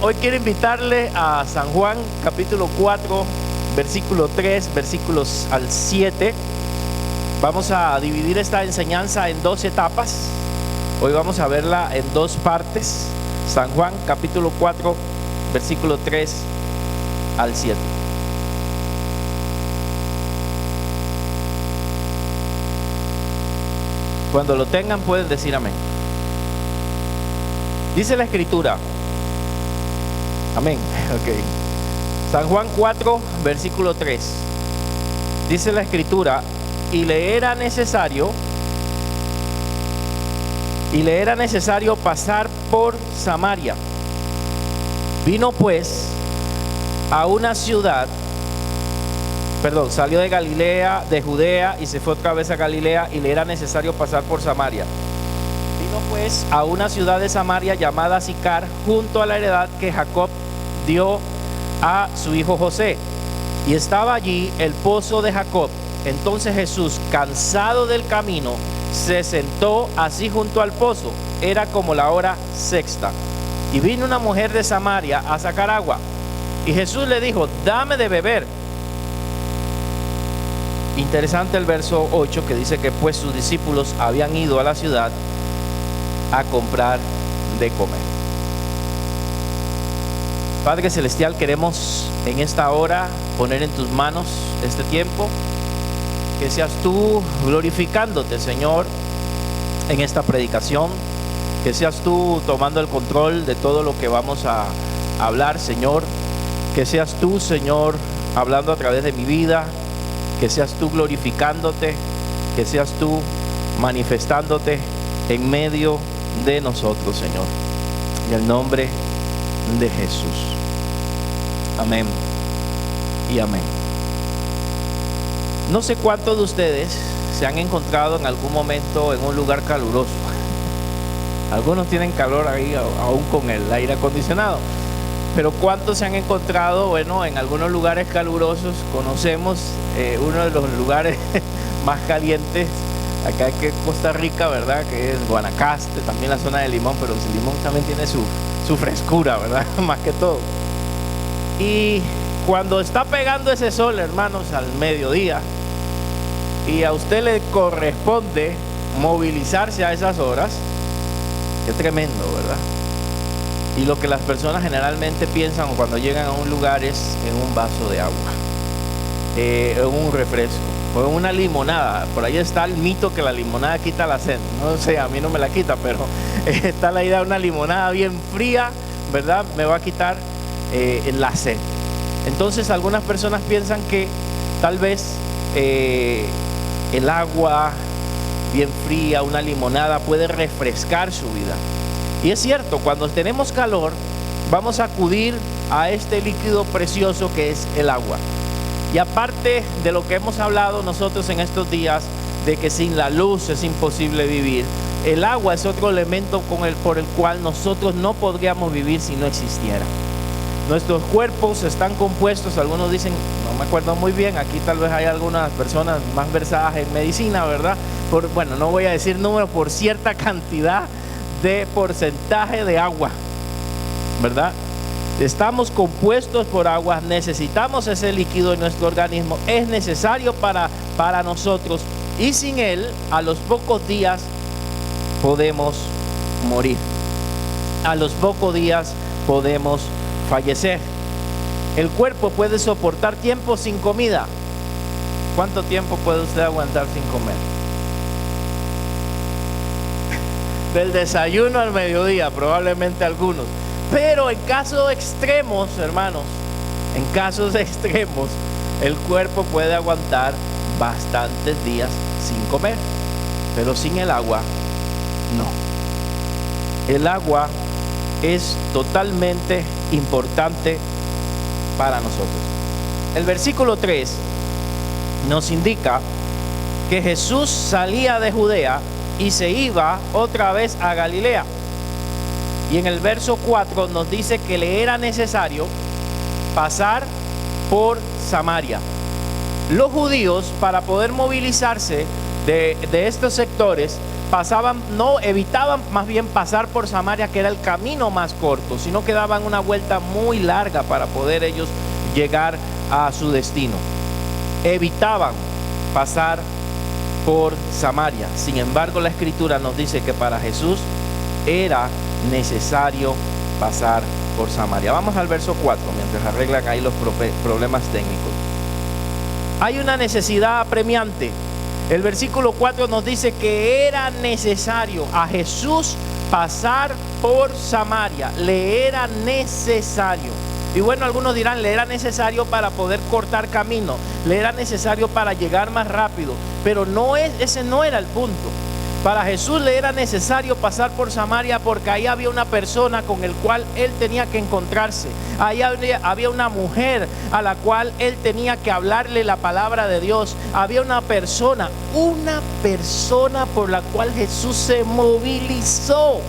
Hoy quiero invitarle a San Juan capítulo 4, versículo 3, versículos al 7. Vamos a dividir esta enseñanza en dos etapas. Hoy vamos a verla en dos partes. San Juan capítulo 4, versículo 3 al 7. Cuando lo tengan pueden decir amén. Dice la escritura. Amén. Ok. San Juan 4, versículo 3. Dice la escritura: y le era necesario pasar por Samaria. Vino pues a una ciudad, salió de Galilea, de Judea, y se fue otra vez a Galilea, y le era necesario pasar por Samaria. Vino pues a una ciudad de Samaria llamada Sicar, junto a la heredad que Jacob dio a su hijo José, y estaba allí el pozo de Jacob. Entonces Jesús, cansado del camino, se sentó así junto al pozo. Era como la hora sexta, y vino una mujer de Samaria a sacar agua, y Jesús le dijo: dame de beber. Interesante el verso 8, que dice que pues sus discípulos habían ido a la ciudad a comprar de comer. Padre Celestial, queremos en esta hora poner en tus manos este tiempo. Que seas tú glorificándote, Señor, en esta predicación. Que seas tú tomando el control de todo lo que vamos a hablar, Señor. Que seas tú, Señor, hablando a través de mi vida. Que seas tú glorificándote. Que seas tú manifestándote en medio de nosotros, Señor. En el nombre de Jesús. Amén y amén. No sé cuántos de ustedes se han encontrado en algún momento en un lugar caluroso. Algunos tienen calor ahí aún con el aire acondicionado, pero ¿cuántos se han encontrado, en algunos lugares calurosos? Conocemos uno de los lugares más calientes acá que Costa Rica, ¿verdad? Que es Guanacaste, también la zona de Limón, pero Limón también tiene su frescura, ¿verdad? Más que todo. Y cuando está pegando ese sol, hermanos, al mediodía, y a usted le corresponde movilizarse a esas horas, qué tremendo, ¿verdad? Y lo que las personas generalmente piensan cuando llegan a un lugar es en un vaso de agua, en un refresco o en una limonada. Por ahí está el mito que la limonada quita la sed. No sé, a mí no me la quita, pero está la idea de una limonada bien fría, ¿verdad? Me va a quitar la sed. Entonces algunas personas piensan que tal vez el agua bien fría, una limonada, puede refrescar su vida. Y es cierto, cuando tenemos calor vamos a acudir a este líquido precioso que es el agua. Y aparte de lo que hemos hablado nosotros en estos días, de que sin la luz es imposible vivir, el agua es otro elemento por el cual nosotros no podríamos vivir si no existiera. Nuestros cuerpos están compuestos, algunos dicen, no me acuerdo muy bien, aquí tal vez hay algunas personas más versadas en medicina, ¿verdad? No voy a decir número, por cierta cantidad de porcentaje de agua, ¿verdad? Estamos compuestos por agua, necesitamos ese líquido en nuestro organismo, es necesario para nosotros, y sin él, a los pocos días podemos morir. A los pocos días podemos fallecer. El cuerpo puede soportar tiempo sin comida. ¿Cuánto tiempo puede usted aguantar sin comer? Del desayuno al mediodía, probablemente algunos. Pero en casos extremos, hermanos, en casos extremos, el cuerpo puede aguantar bastantes días sin comer. Pero sin el agua, no. El agua es totalmente importante para nosotros. El versículo 3 nos indica que Jesús salía de Judea y se iba otra vez a Galilea. Y en el verso 4 nos dice que le era necesario pasar por Samaria. Los judíos, para poder movilizarse de estos sectores evitaban más bien pasar por Samaria, que era el camino más corto, sino que daban una vuelta muy larga para poder ellos llegar a su destino. Evitaban pasar por Samaria. Sin embargo, la Escritura nos dice que para Jesús era necesario pasar por Samaria. Vamos al verso 4, mientras arreglan ahí los problemas técnicos. Hay una necesidad apremiante. El versículo 4 nos dice que era necesario a Jesús pasar por Samaria. Le era necesario. Y bueno, algunos dirán, le era necesario para poder cortar camino, le era necesario para llegar más rápido, pero ese no era el punto. Para Jesús le era necesario pasar por Samaria porque ahí había una persona con el cual él tenía que encontrarse. Ahí había una mujer a la cual él tenía que hablarle la palabra de Dios. Había una persona por la cual Jesús se movilizó.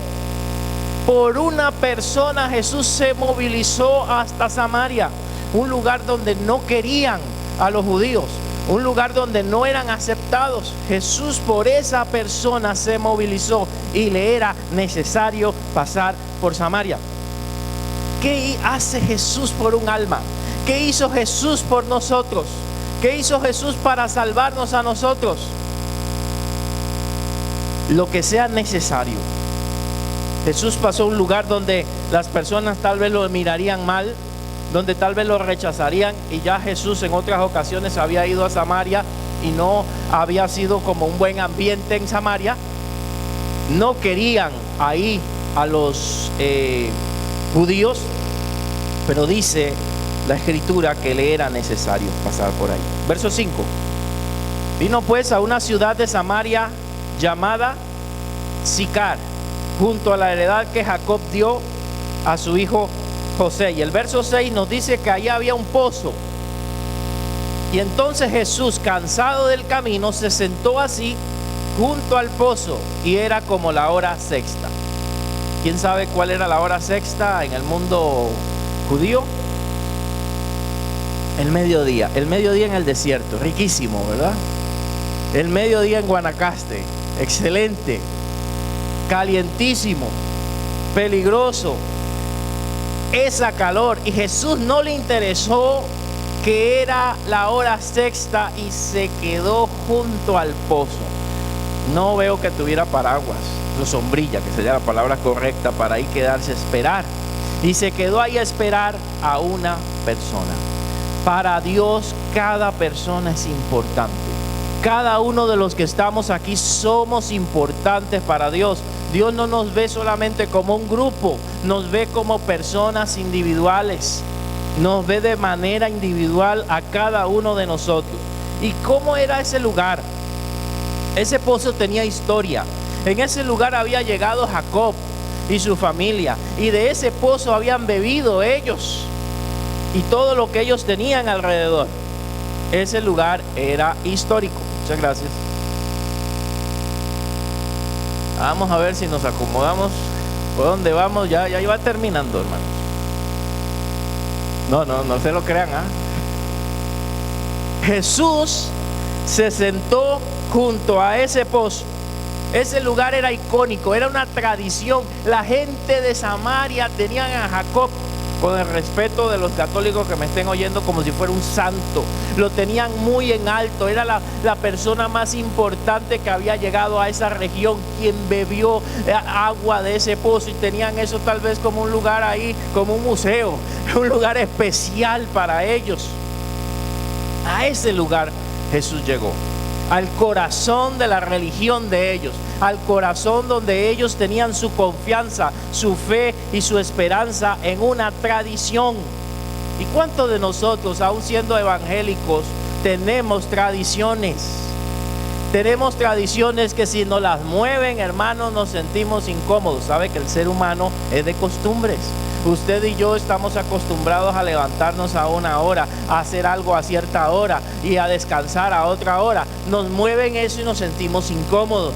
Por una persona Jesús se movilizó hasta Samaria, un lugar donde no querían a los judíos, un lugar donde no eran aceptados. Jesús por esa persona se movilizó y le era necesario pasar por Samaria. ¿Qué hace Jesús por un alma? ¿Qué hizo Jesús por nosotros? ¿Qué hizo Jesús para salvarnos a nosotros? Lo que sea necesario. Jesús pasó a un lugar donde las personas tal vez lo mirarían mal, donde tal vez lo rechazarían, y ya Jesús en otras ocasiones había ido a Samaria y no había sido como un buen ambiente en Samaria. No querían ahí a los judíos, pero dice la Escritura que le era necesario pasar por ahí. Verso 5. Vino pues a una ciudad de Samaria llamada Sicar, junto a la heredad que Jacob dio a su hijo José. Y el verso 6 nos dice que allá había un pozo. Y entonces Jesús, cansado del camino, se sentó así junto al pozo, y era como la hora sexta. ¿Quién sabe cuál era la hora sexta en el mundo judío? El mediodía en el desierto, riquísimo, ¿verdad? El mediodía en Guanacaste, excelente, calientísimo, peligroso, esa calor. Y Jesús no le interesó que era la hora sexta y se quedó junto al pozo. No veo que tuviera paraguas o sombrilla, que sería la palabra correcta, para ahí quedarse a esperar. Y se quedó ahí a esperar a una persona. Para Dios cada persona es importante. Cada uno de los que estamos aquí somos importantes para Dios. Dios no nos ve solamente como un grupo, nos ve como personas individuales. Nos ve de manera individual a cada uno de nosotros. ¿Y cómo era ese lugar? Ese pozo tenía historia. En ese lugar había llegado Jacob y su familia, y de ese pozo habían bebido ellos y todo lo que ellos tenían alrededor. Ese lugar era histórico. Muchas gracias. Vamos a ver si nos acomodamos. ¿Por dónde vamos? Ya iba terminando, hermanos. No se lo crean, ¿ah? Jesús se sentó junto a ese pozo. Ese lugar era icónico, era una tradición. La gente de Samaria tenían a Jacob, con el respeto de los católicos que me estén oyendo, como si fuera un santo. Lo tenían muy en alto. Era la persona más importante que había llegado a esa región, quien bebió agua de ese pozo, y tenían eso tal vez como un lugar ahí, como un museo, un lugar especial para ellos. A ese lugar Jesús llegó, al corazón de la religión de ellos, al corazón donde ellos tenían su confianza, su fe y su esperanza en una tradición. ¿Y cuántos de nosotros, aún siendo evangélicos, tenemos tradiciones? Tenemos tradiciones que si nos las mueven, hermanos, nos sentimos incómodos. Sabe que el ser humano es de costumbres. Usted y yo estamos acostumbrados a levantarnos a una hora, a hacer algo a cierta hora y a descansar a otra hora. Nos mueven eso y nos sentimos incómodos.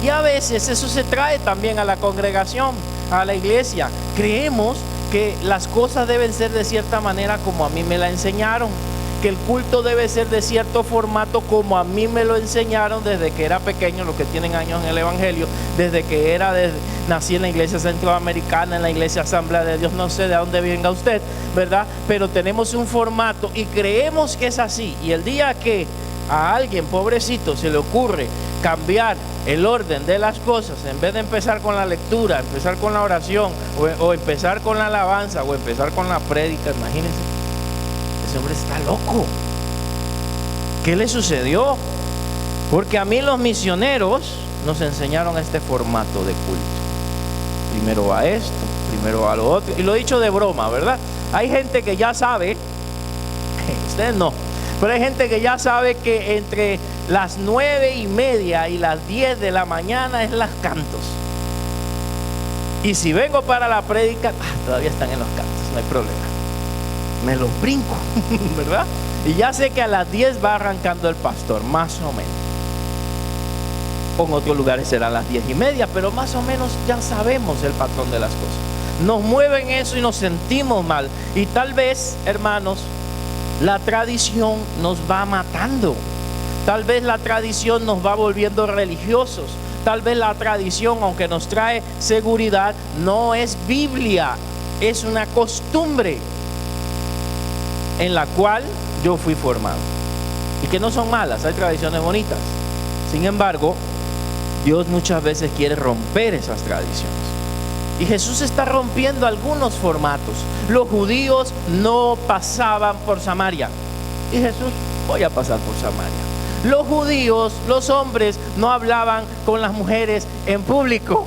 Y a veces eso se trae también a la congregación, a la iglesia. Creemos que las cosas deben ser de cierta manera como a mí me la enseñaron. que el culto debe ser de cierto formato, como a mí me lo enseñaron desde que era pequeño, los que tienen años en el Evangelio, nací en la iglesia centroamericana, en la iglesia Asamblea de Dios, no sé de dónde venga usted, ¿verdad? Pero tenemos un formato y creemos que es así. Y el día que a alguien pobrecito se le ocurre cambiar el orden de las cosas, en vez de empezar con la lectura, empezar con la oración, o empezar con la alabanza, o empezar con la prédica, imagínense, ese hombre está loco. ¿Qué le sucedió? Porque a mí los misioneros nos enseñaron este formato de culto. Primero va esto, primero va lo otro, y lo he dicho de broma, ¿verdad? Hay gente que ya sabe, ustedes no, pero hay gente que ya sabe que entre las 9:30 y las 10 de la mañana es las cantos. Y si vengo para la prédica, todavía están en los cantos, no hay problema, me los brinco, ¿verdad? Y ya sé que a las 10 va arrancando el pastor, más o menos. En otros lugares será a las 10:30, pero más o menos ya sabemos el patrón de las cosas. Nos mueven eso y nos sentimos mal. Y tal vez, hermanos, la tradición nos va matando. Tal vez la tradición nos va volviendo religiosos. Tal vez la tradición, aunque nos trae seguridad, no es Biblia, es una costumbre en la cual yo fui formado. Y que no son malas, hay tradiciones bonitas. Sin embargo, Dios muchas veces quiere romper esas tradiciones. Y Jesús está rompiendo algunos formatos. Los judíos no pasaban por Samaria. Y Jesús, voy a pasar por Samaria. Los judíos, los hombres, no hablaban con las mujeres en público.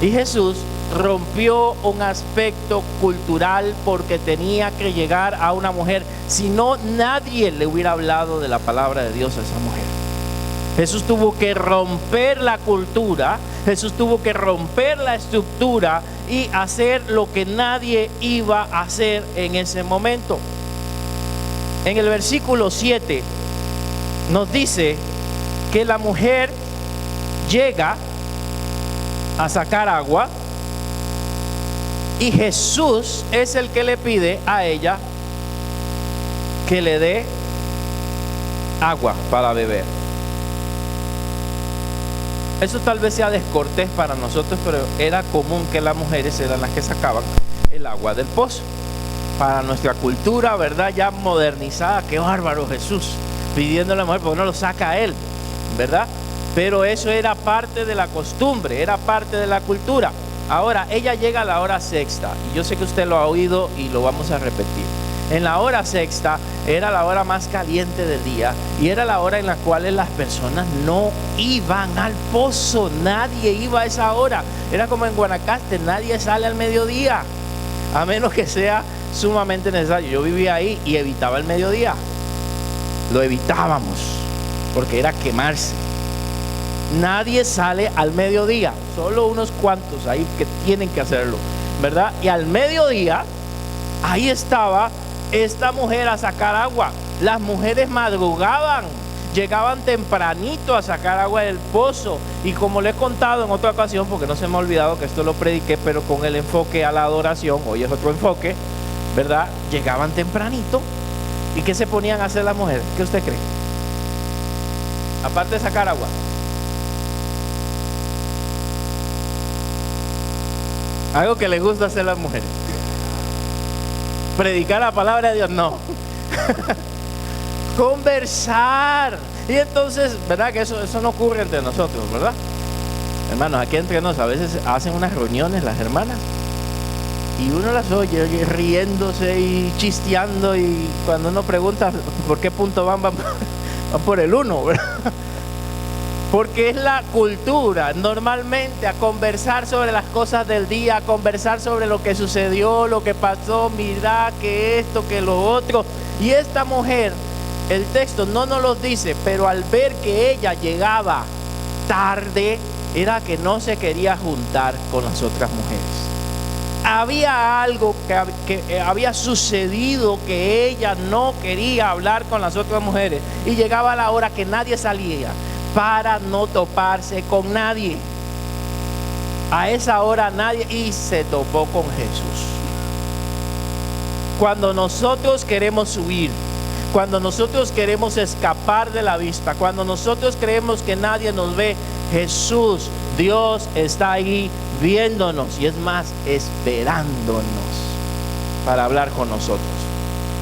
Y Jesús rompió un aspecto cultural porque tenía que llegar a una mujer. Si no, nadie le hubiera hablado de la palabra de Dios a esa mujer. Jesús tuvo que romper la cultura, Jesús tuvo que romper la estructura y hacer lo que nadie iba a hacer en ese momento. En el versículo 7 nos dice que la mujer llega a sacar agua y Jesús es el que le pide a ella que le dé agua para beber. Eso tal vez sea descortés para nosotros, pero era común que las mujeres eran las que sacaban el agua del pozo. Para nuestra cultura, ¿verdad? Ya modernizada, qué bárbaro Jesús, pidiéndole a la mujer, porque no lo saca a él, ¿verdad? Pero eso era parte de la costumbre, era parte de la cultura. Ahora, ella llega a la hora sexta, y yo sé que usted lo ha oído y lo vamos a repetir. En la hora sexta era la hora más caliente del día y era la hora en la cual las personas no iban al pozo, nadie iba a esa hora. Era como en Guanacaste, nadie sale al mediodía, a menos que sea sumamente necesario. Yo vivía ahí y evitaba el mediodía, lo evitábamos porque era quemarse. Nadie sale al mediodía, solo unos cuantos ahí que tienen que hacerlo, ¿verdad? Y al mediodía, ahí estaba esta mujer a sacar agua. Las mujeres madrugaban, llegaban tempranito a sacar agua del pozo. Y como le he contado en otra ocasión, porque no se me ha olvidado que esto lo prediqué, pero con el enfoque a la adoración, hoy es otro enfoque, ¿verdad? Llegaban tempranito. ¿Y qué se ponían a hacer las mujeres? ¿Qué usted cree? Aparte de sacar agua. Algo que les gusta hacer las mujeres. Predicar la palabra de Dios, no. Conversar. Y entonces, ¿verdad? Que eso no ocurre entre nosotros, ¿verdad? Hermanos, aquí entre nosotros a veces hacen unas reuniones las hermanas y uno las oye riéndose y chisteando, y cuando uno pregunta por qué punto van por el 1, ¿verdad? Porque es la cultura normalmente a conversar sobre las cosas del día, a conversar sobre lo que sucedió, lo que pasó, mira que esto, que lo otro. Y esta mujer, el texto no nos lo dice, pero al ver que ella llegaba tarde, era que no se quería juntar con las otras mujeres. Había algo que había sucedido, que ella no quería hablar con las otras mujeres, y llegaba a la hora que nadie salía para no toparse con nadie. A esa hora nadie, y se topó con Jesús. Cuando nosotros queremos huir, cuando nosotros queremos escapar de la vista, cuando nosotros creemos que nadie nos ve, Jesús, Dios está ahí viéndonos y es más, esperándonos para hablar con nosotros,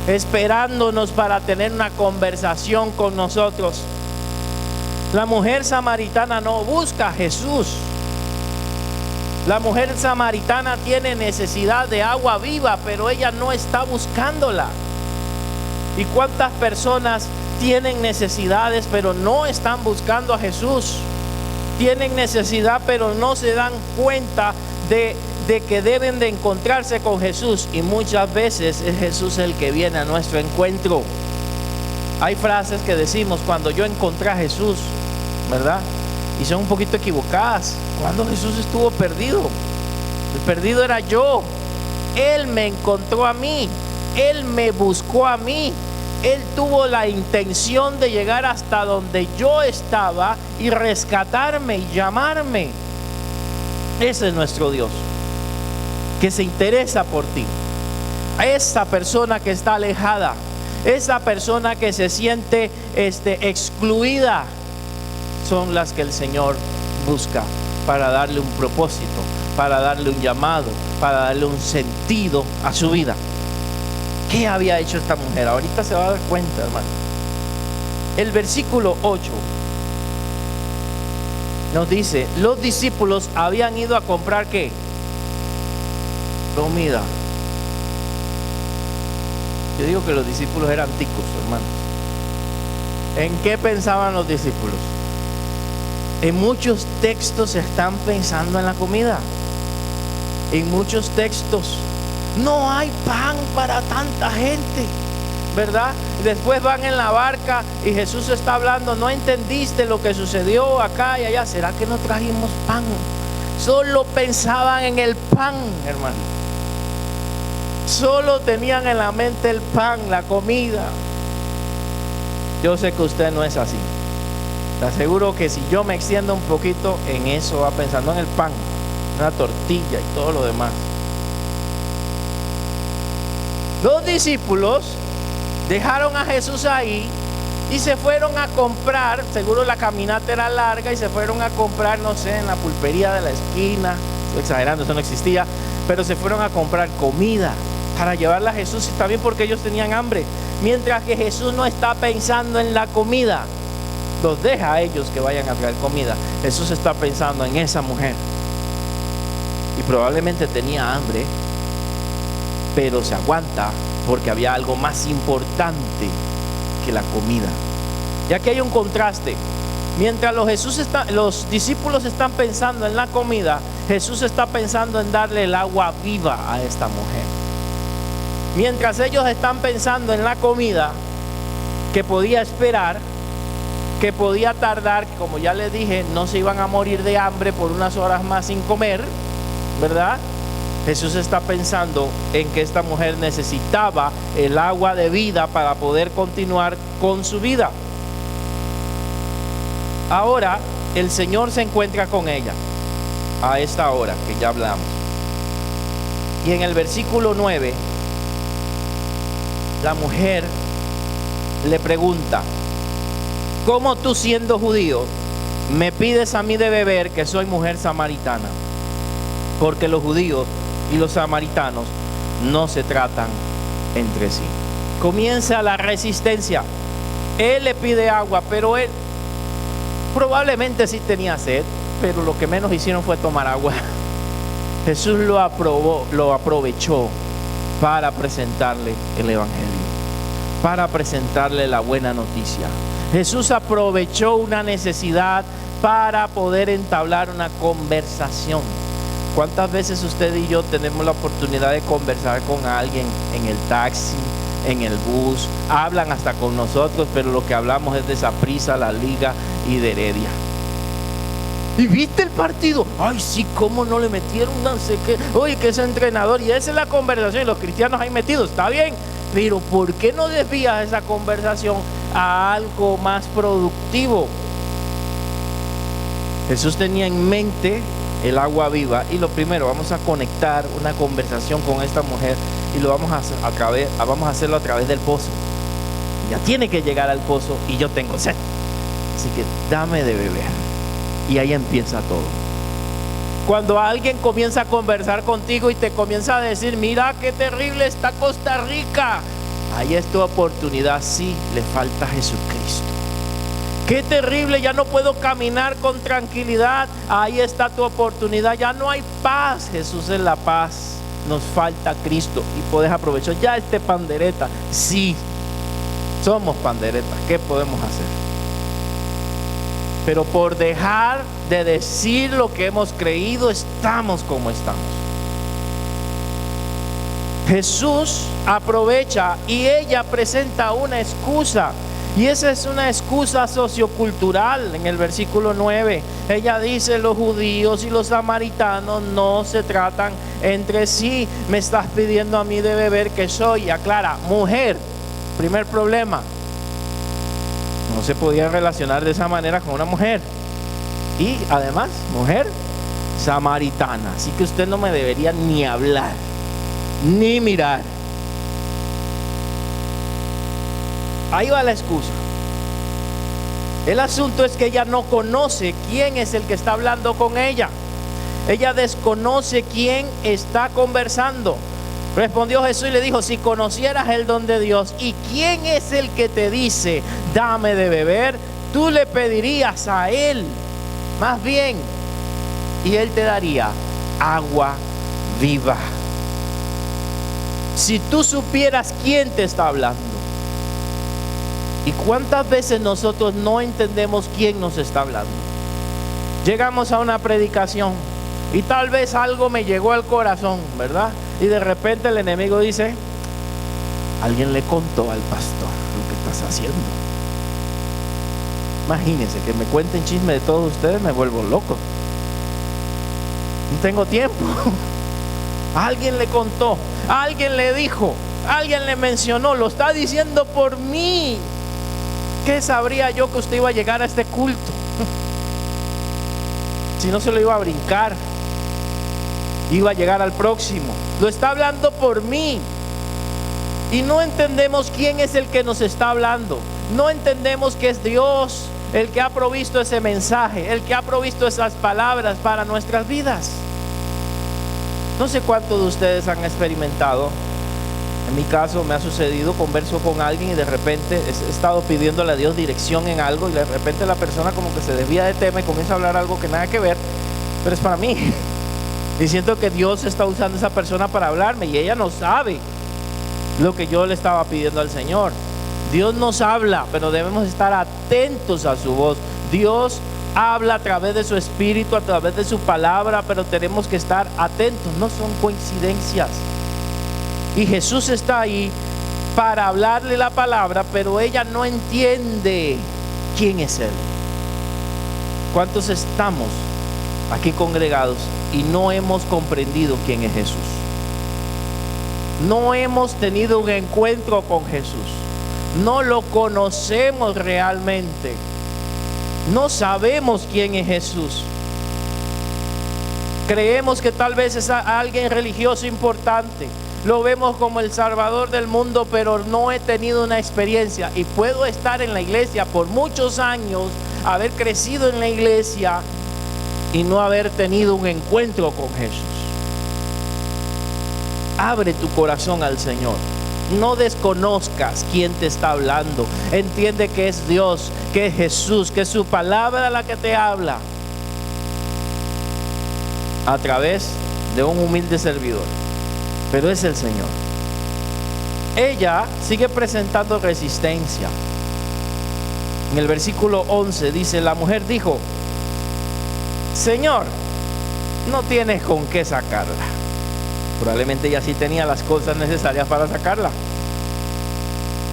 esperándonos para tener una conversación con nosotros. La mujer samaritana no busca a Jesús. La mujer samaritana tiene necesidad de agua viva, pero ella no está buscándola. ¿Y cuántas personas tienen necesidades, pero no están buscando a Jesús? Tienen necesidad, pero no se dan cuenta de que deben de encontrarse con Jesús. Y muchas veces es Jesús el que viene a nuestro encuentro. Hay frases que decimos cuando yo encontré a Jesús, ¿verdad? Y son un poquito equivocadas. Cuando Jesús estuvo perdido, el perdido era yo. Él me encontró a mí, Él me buscó a mí. Él tuvo la intención de llegar hasta donde yo estaba y rescatarme y llamarme. Ese es nuestro Dios, que se interesa por ti. A esa persona que está alejada, esa persona que se siente excluida, son las que el Señor busca para darle un propósito, para darle un llamado, para darle un sentido a su vida. ¿Qué había hecho esta mujer? Ahorita se va a dar cuenta, hermano. El versículo 8 nos dice: los discípulos habían ido a comprar ¿qué? Comida. Yo digo que los discípulos eran ticos, hermanos. ¿En qué pensaban los discípulos? En muchos textos están pensando en la comida. En muchos textos no hay pan para tanta gente, ¿verdad? Después van en la barca y Jesús está hablando: no entendiste lo que sucedió acá y allá. ¿Será que no trajimos pan? Solo pensaban en el pan, hermano. Solo tenían en la mente el pan, la comida. Yo sé que usted no es así. Te aseguro que si yo me extiendo un poquito en eso, va pensando en el pan, una tortilla y todo lo demás. Los discípulos dejaron a Jesús ahí y se fueron a comprar. Seguro la caminata era larga y se fueron a comprar, no sé, en la pulpería de la esquina. Estoy exagerando, eso no existía, pero se fueron a comprar comida para llevarla a Jesús, y también porque ellos tenían hambre. Mientras que Jesús no está pensando en la comida, los deja a ellos que vayan a traer comida. Jesús está pensando en esa mujer, y probablemente tenía hambre, pero se aguanta porque había algo más importante que la comida. Ya que hay un contraste. Mientras los discípulos están pensando en la comida, Jesús está pensando en darle el agua viva a esta mujer. Mientras ellos están pensando en la comida, que podía esperar, que podía tardar, como ya les dije, no se iban a morir de hambre por unas horas más sin comer, ¿verdad? Jesús está pensando en que esta mujer necesitaba el agua de vida para poder continuar con su vida. Ahora el Señor se encuentra con ella a esta hora que ya hablamos. Y en el versículo 9, la mujer le pregunta: ¿cómo tú, siendo judío, me pides a mí de beber, que soy mujer samaritana? Porque los judíos y los samaritanos no se tratan entre sí. Comienza la resistencia. Él le pide agua, pero él probablemente sí tenía sed, pero lo que menos hicieron fue tomar agua. Jesús lo aprovechó para presentarle el evangelio, para presentarle la buena noticia. Jesús aprovechó una necesidad para poder entablar una conversación. ¿Cuántas veces usted y yo tenemos la oportunidad de conversar con alguien en el taxi, en el bus? Hablan hasta con nosotros, pero lo que hablamos es de Saprissa, La Liga y de Heredia. ¿Y viste el partido? Ay, sí, cómo no le metieron, no sé qué. Oye, que ese entrenador. Y esa es la conversación. Y los cristianos ahí metidos, está bien, pero ¿por qué no desvías esa conversación a algo más productivo? Jesús tenía en mente el agua viva, y lo primero, vamos a conectar una conversación con esta mujer y lo vamos a hacerlo a través del pozo. Ya tiene que llegar al pozo y yo tengo sed. Así que dame de beber. Y ahí empieza todo. Cuando alguien comienza a conversar contigo y te comienza a decir, mira qué terrible está Costa Rica, ahí es tu oportunidad. Sí, le falta Jesucristo. Qué terrible, ya no puedo caminar con tranquilidad. Ahí está tu oportunidad. Ya no hay paz. Jesús es la paz. Nos falta Cristo y puedes aprovechar ya este pandereta. Sí, somos panderetas. ¿Qué podemos hacer? Pero por dejar de decir lo que hemos creído, estamos como estamos. Jesús aprovecha y ella presenta una excusa. Y esa es una excusa sociocultural. En el versículo 9, ella dice, los judíos y los samaritanos no se tratan entre sí. Me estás pidiendo a mí de beber, que soy, aclara, mujer. Primer problema, no se podía relacionar de esa manera con una mujer. Y además, mujer samaritana. Así que usted no me debería ni hablar, ni mirar. Ahí va la excusa. El asunto es que ella no conoce quién es el que está hablando con ella. Ella desconoce quién está conversando. Respondió Jesús y le dijo, si conocieras el don de Dios y quién es el que te dice, dame de beber, tú le pedirías a él, más bien, y él te daría agua viva. Si tú supieras quién te está hablando. ¿Y cuántas veces nosotros no entendemos quién nos está hablando? Llegamos a una predicación y tal vez algo me llegó al corazón, ¿verdad? Y de repente el enemigo dice, alguien le contó al pastor lo que estás haciendo. Imagínense que me cuenten chisme de todos ustedes, me vuelvo loco. No tengo tiempo. Alguien le contó, alguien le dijo, alguien le mencionó, lo está diciendo por mí. ¿Qué sabría yo que usted iba a llegar a este culto? Si no se lo iba a brincar, iba a llegar al próximo. Lo está hablando por mí. Y no entendemos quién es el que nos está hablando. No entendemos que es Dios el que ha provisto ese mensaje, el que ha provisto esas palabras para nuestras vidas. No sé cuántos de ustedes han experimentado. En mi caso me ha sucedido, converso con alguien y de repente he estado pidiéndole a Dios dirección en algo y de repente la persona como que se desvía de tema y comienza a hablar algo que nada que ver, pero es para mí. Y siento que Dios está usando a esa persona para hablarme y ella no sabe lo que yo le estaba pidiendo al Señor. Dios nos habla, pero debemos estar atentos a su voz. Dios habla a través de su espíritu, a través de su palabra, pero tenemos que estar atentos, no son coincidencias. Y Jesús está ahí para hablarle la palabra, pero ella no entiende quién es Él. ¿Cuántos estamos aquí congregados y no hemos comprendido quién es Jesús? No hemos tenido un encuentro con Jesús. No lo conocemos realmente. No sabemos quién es Jesús. Creemos que tal vez es alguien religioso importante. Lo vemos como el Salvador del mundo, pero no he tenido una experiencia. Y puedo estar en la iglesia por muchos años, haber crecido en la iglesia y no haber tenido un encuentro con Jesús. Abre tu corazón al Señor. No desconozcas quién te está hablando. Entiende que es Dios, que es Jesús, que es su palabra la que te habla a través de un humilde servidor. Pero es el Señor. Ella sigue presentando resistencia. En el versículo 11 dice, la mujer dijo, Señor, no tienes con qué sacarla. Probablemente ella sí tenía las cosas necesarias para sacarla.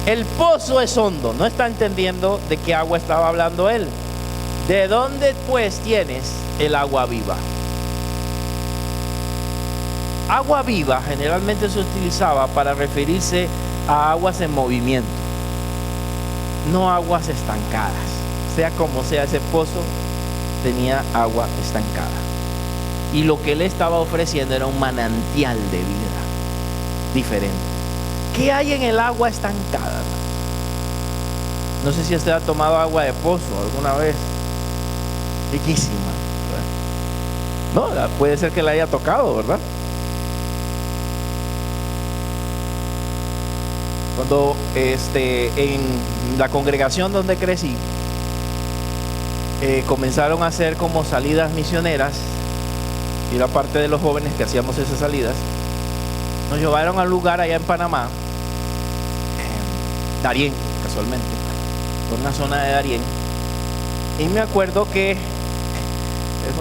El pozo es hondo. No está entendiendo de qué agua estaba hablando él. ¿De dónde pues tienes el agua viva? Agua viva generalmente se utilizaba para referirse a aguas en movimiento, no aguas estancadas. Sea como sea, ese pozo tenía agua estancada. Y lo que él estaba ofreciendo era un manantial de vida. diferente. ¿Qué hay en el agua estancada? No sé si usted ha tomado agua de pozo alguna vez. Riquísima. No, puede ser que la haya tocado, ¿verdad? Cuando en la congregación donde crecí, comenzaron a hacer como salidas misioneras, y era parte de los jóvenes que hacíamos esas salidas. Nos llevaron al lugar allá en Panamá, Darién, casualmente, por una zona de Darién, y me acuerdo que es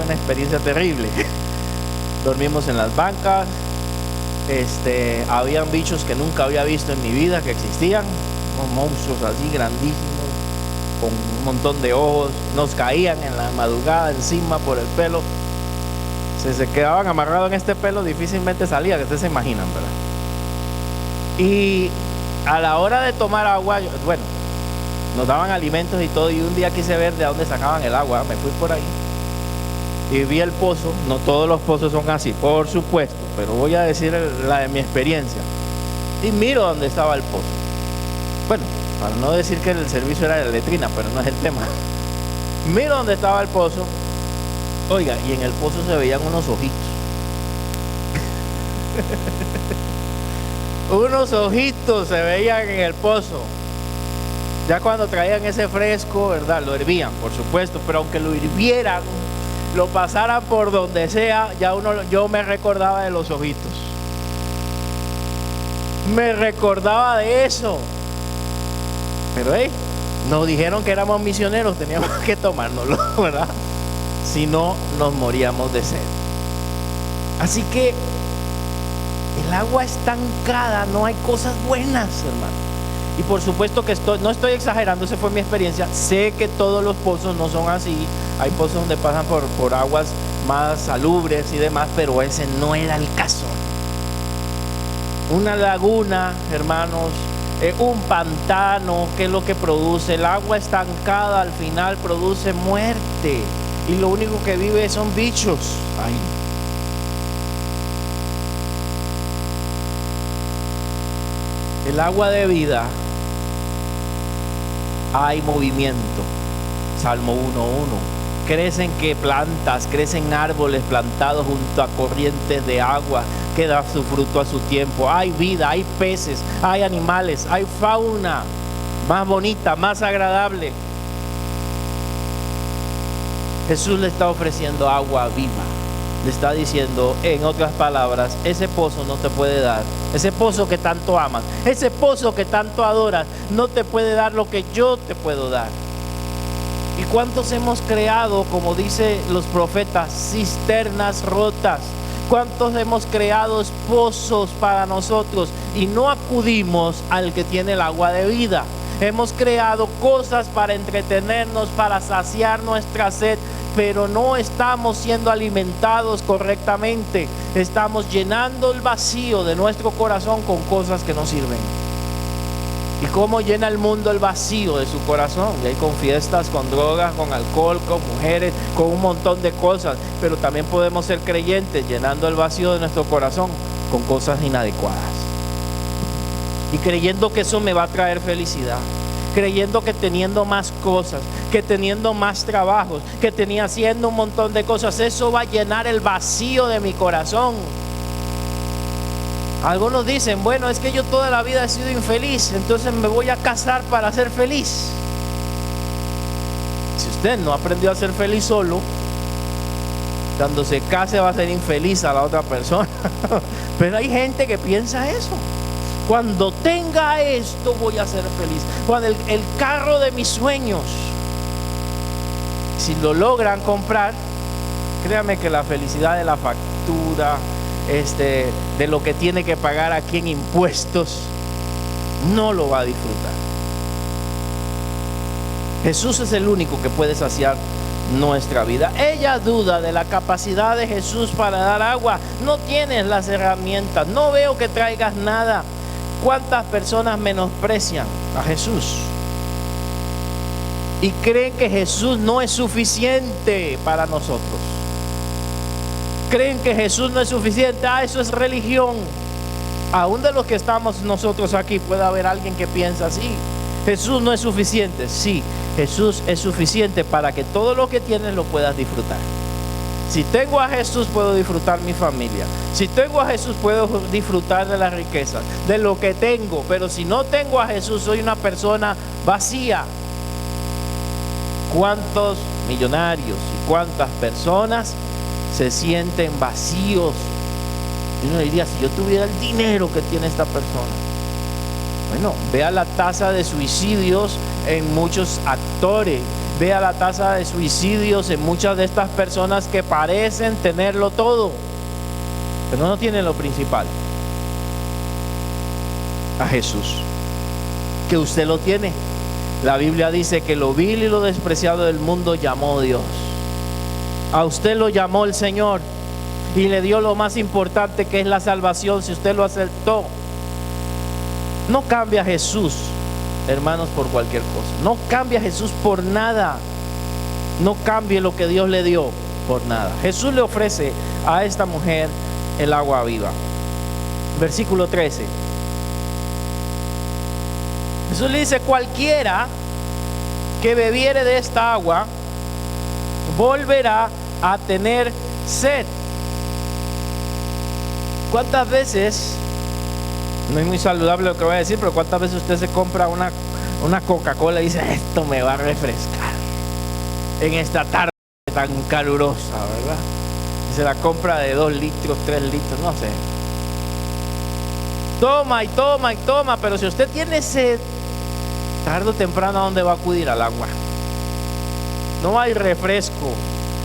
una experiencia terrible. Dormimos en las bancas, habían bichos que nunca había visto en mi vida que existían, unos monstruos así grandísimos, con un montón de ojos, nos caían en la madrugada encima por el pelo. Se quedaban amarrados en este pelo, difícilmente salía, que ustedes se imaginan, ¿verdad? Y a la hora de tomar agua, bueno, nos daban alimentos y todo, y un día quise ver de dónde sacaban el agua. Me fui por ahí y vi el pozo. No todos los pozos son así, por supuesto, pero voy a decir la de mi experiencia. Y miro dónde estaba el pozo. Bueno, para no decir que el servicio era de letrina, pero no es el tema. Miro dónde estaba el pozo. Oiga, y en el pozo se veían unos ojitos. Unos ojitos se veían en el pozo. Ya cuando traían ese fresco, ¿verdad? Lo hervían, por supuesto, pero aunque lo hirvieran, lo pasaran por donde sea, yo me recordaba de los ojitos. Me recordaba de eso. Pero nos dijeron que éramos misioneros, teníamos que tomárnoslo, ¿verdad? Si no, nos moríamos de sed. Así que el agua estancada, no hay cosas buenas, hermano. Y por supuesto que no estoy exagerando, esa fue mi experiencia. Sé que todos los pozos no son así. Hay pozos donde pasan por aguas más salubres y demás, pero ese no era el caso. Una laguna, hermanos, un pantano, ¿qué es lo que produce? El agua estancada al final produce muerte. Y lo único que vive son bichos ahí. El agua de vida, hay movimiento. Salmo 1:1. Crecen plantas, crecen árboles plantados junto a corrientes de agua que da su fruto a su tiempo. Hay vida, hay peces, hay animales, hay fauna más bonita, más agradable. Jesús le está ofreciendo agua viva. Le está diciendo, en otras palabras, ese pozo no te puede dar, ese pozo que tanto amas, ese pozo que tanto adoras, no te puede dar lo que yo te puedo dar. ¿Y cuántos hemos creado, como dicen los profetas, cisternas rotas? ¿Cuántos hemos creado pozos para nosotros y no acudimos al que tiene el agua de vida? Hemos creado cosas para entretenernos, para saciar nuestra sed, pero no estamos siendo alimentados correctamente. Estamos llenando el vacío de nuestro corazón con cosas que no sirven. ¿Y cómo llena el mundo el vacío de su corazón? Y hay con fiestas, con drogas, con alcohol, con mujeres, con un montón de cosas. Pero también podemos ser creyentes llenando el vacío de nuestro corazón con cosas inadecuadas. Y creyendo que eso me va a traer felicidad. Creyendo que teniendo más cosas, que teniendo más trabajos, que haciendo un montón de cosas, eso va a llenar el vacío de mi corazón. Algunos dicen, bueno, es que yo toda la vida he sido infeliz, entonces me voy a casar para ser feliz. Si usted no aprendió a ser feliz solo, cuando se case va a ser infeliz a la otra persona. Pero hay gente que piensa eso. Cuando tenga esto voy a ser feliz. Cuando el carro de mis sueños, si lo logran comprar, créame que la felicidad de la factura, de lo que tiene que pagar aquí en impuestos, no lo va a disfrutar. Jesús es el único que puede saciar nuestra vida. Ella duda de la capacidad de Jesús para dar agua. No tienes las herramientas, no veo que traigas nada. ¿Cuántas personas menosprecian a Jesús y creen que Jesús no es suficiente para nosotros? Creen que Jesús no es suficiente. Eso es religión. Aún de los que estamos nosotros aquí puede haber alguien que piensa así. Jesús no es suficiente. Sí, Jesús es suficiente para que todo lo que tienes lo puedas disfrutar. Si tengo a Jesús puedo disfrutar mi familia. Si tengo a Jesús puedo disfrutar de las riquezas, de lo que tengo. Pero si no tengo a Jesús soy una persona vacía. ¿Cuántos millonarios y cuántas personas se sienten vacíos? Y uno diría, si yo tuviera el dinero que tiene esta persona. Bueno, vea la tasa de suicidios en muchos actores. Vea la tasa de suicidios en muchas de estas personas que parecen tenerlo todo, pero no tienen lo principal: a Jesús, que usted lo tiene. La Biblia dice que lo vil y lo despreciado del mundo llamó Dios. A usted lo llamó el Señor y le dio lo más importante, que es la salvación, si usted lo aceptó. No cambia a Jesús, hermanos, por cualquier cosa. No cambia a Jesús por nada. No cambie lo que Dios le dio por nada. Jesús le ofrece a esta mujer el agua viva. Versículo 13. Jesús le dice: cualquiera que bebiere de esta agua volverá a tener sed. ¿Cuántas veces, no es muy saludable lo que voy a decir, pero cuántas veces usted se compra una Coca-Cola y dice: esto me va a refrescar en esta tarde tan calurosa, ¿verdad? Y se la compra de 2 litros, 3 litros, no sé. Toma y toma y toma, pero si usted tiene sed, tarde o temprano, ¿a dónde va a acudir? Al agua. No hay refresco,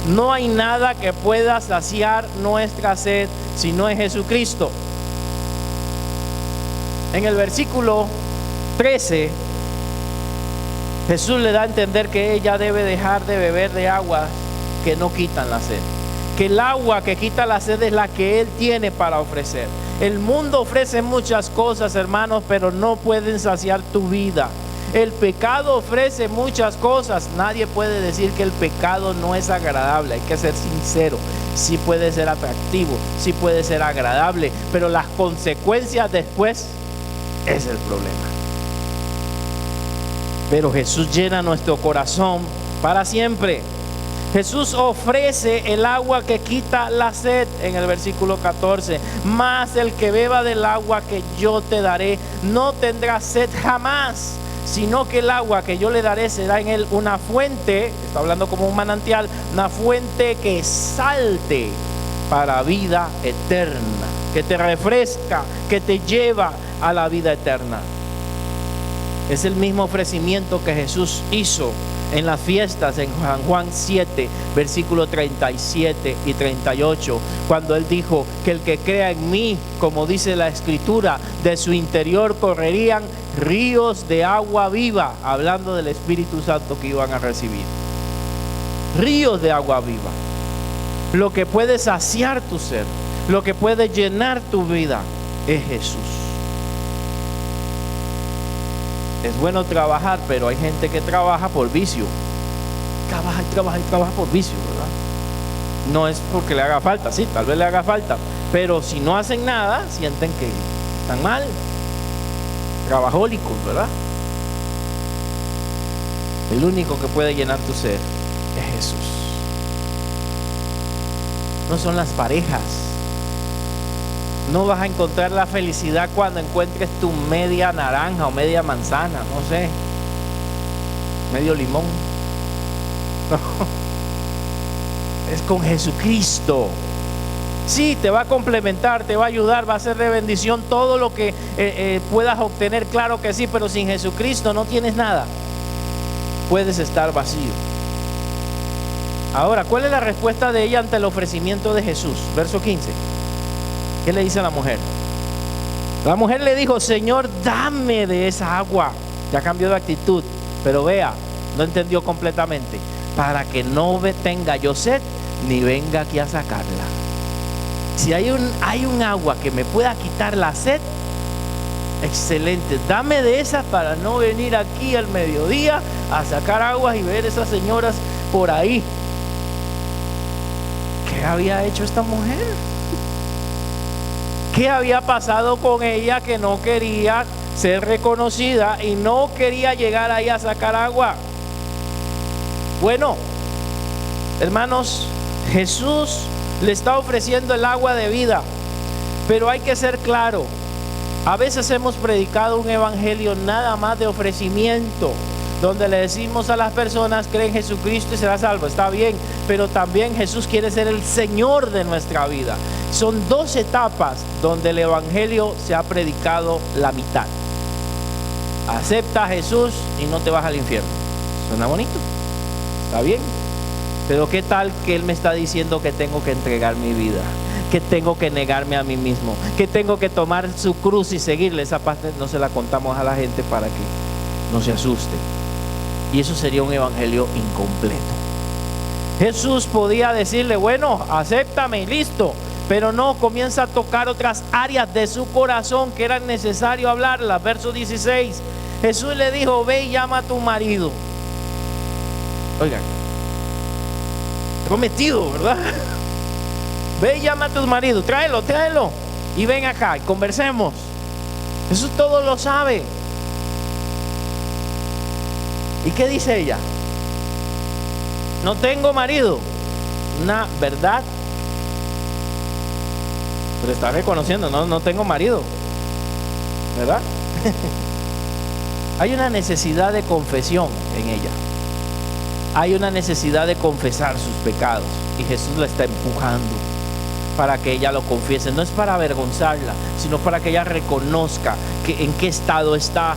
no hay nada que pueda saciar nuestra sed si no es Jesucristo. En el versículo 13, Jesús le da a entender que ella debe dejar de beber de agua que no quitan la sed. Que el agua que quita la sed es la que Él tiene para ofrecer. El mundo ofrece muchas cosas, hermanos, pero no pueden saciar tu vida. El pecado ofrece muchas cosas. Nadie puede decir que el pecado no es agradable. Hay que ser sincero. Sí puede ser atractivo, sí puede ser agradable, pero las consecuencias después es el problema. Pero Jesús llena nuestro corazón para siempre. Jesús ofrece el agua que quita la sed en el versículo 14. Mas el que beba del agua que yo te daré no tendrá sed jamás, sino que el agua que yo le daré será en él una fuente, está hablando como un manantial, una fuente que salte para vida eterna, que te refresca, que te lleva a la vida eterna. Es el mismo ofrecimiento que Jesús hizo en las fiestas en San Juan 7, versículos 37 y 38, cuando Él dijo que el que crea en mí, como dice la Escritura, de su interior correrían ríos de agua viva, hablando del Espíritu Santo que iban a recibir. Ríos de agua viva. Lo que puede saciar tu ser, lo que puede llenar tu vida es Jesús. Es bueno trabajar, pero hay gente que trabaja por vicio. Trabaja y trabaja y trabaja por vicio, ¿verdad? No es porque le haga falta, sí, tal vez le haga falta, pero si no hacen nada, sienten que están mal. Trabajólicos, ¿verdad? El único que puede llenar tu ser es Jesús. No son las parejas. No vas a encontrar la felicidad cuando encuentres tu media naranja o media manzana, no sé, medio limón. No. Es con Jesucristo. Sí, te va a complementar, te va a ayudar, va a ser de bendición todo lo que puedas obtener, claro que sí, pero sin Jesucristo no tienes nada. Puedes estar vacío. Ahora, ¿cuál es la respuesta de ella ante el ofrecimiento de Jesús? Verso 15. ¿Qué le dice a la mujer? La mujer le dijo: Señor, dame de esa agua. Ya cambió de actitud, pero vea, no entendió completamente. Para que no tenga yo sed, ni venga aquí a sacarla. Si hay un agua que me pueda quitar la sed, excelente, dame de esa para no venir aquí al mediodía a sacar aguas y ver esas señoras por ahí. ¿Qué había hecho esta mujer? ¿Qué había pasado con ella que no quería ser reconocida y no quería llegar ahí a sacar agua? Bueno, hermanos, Jesús le está ofreciendo el agua de vida, pero hay que ser claro. A veces hemos predicado un evangelio nada más de ofrecimiento, donde le decimos a las personas: cree en Jesucristo y será salvo. Está bien, pero también Jesús quiere ser el Señor de nuestra vida. Son dos etapas donde el evangelio se ha predicado la mitad. Acepta a Jesús y no te vas al infierno. Suena bonito, está bien, pero ¿qué tal que Él me está diciendo que tengo que entregar mi vida, que tengo que negarme a mí mismo, que tengo que tomar su cruz y seguirle? Esa parte no se la contamos a la gente para que no se asuste, y eso sería un evangelio incompleto. Jesús podía decirle: bueno, acéptame y listo, pero no, comienza a tocar otras áreas de su corazón que eran necesario hablarlas. Verso 16, Jesús le dijo: ve y llama a tu marido. Oigan, prometido, ¿verdad? Ve y llama a tu marido, tráelo y ven acá y conversemos. Jesús todo lo sabe. ¿Y qué dice ella? No tengo marido. Una verdad, pero está reconociendo: no tengo marido, ¿verdad? Hay una necesidad de confesión en ella. Hay una necesidad de confesar sus pecados, y Jesús la está empujando para que ella lo confiese. No es para avergonzarla, sino para que ella reconozca que en qué estado está.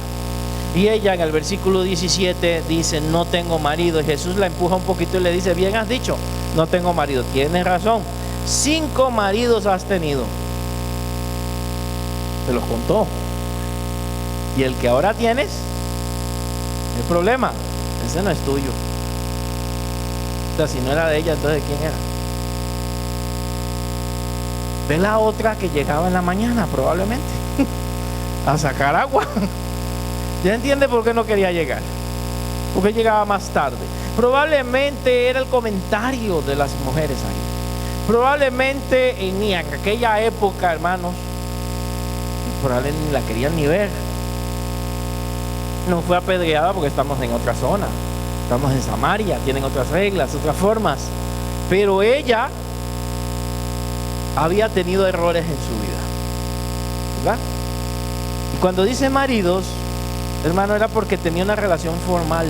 Y ella en el versículo 17 dice: no tengo marido. Y Jesús la empuja un poquito y le dice: bien has dicho, no tengo marido. Tienes razón, 5 maridos has tenido. Te los contó. Y el que ahora tienes, el problema, ese no es tuyo. O sea, si no era de ella, entonces ¿de quién era? De la otra que llegaba en la mañana probablemente a sacar agua. ¿Ya entiende por qué no quería llegar? Porque llegaba más tarde. Probablemente era el comentario de las mujeres ahí. Probablemente en aquella época, hermanos, probablemente ni la querían ni ver. No fue apedreada porque estamos en otra zona. Estamos en Samaria, tienen otras reglas, otras formas. Pero ella había tenido errores en su vida, ¿verdad? Y cuando dice maridos, hermano, era porque tenía una relación formal.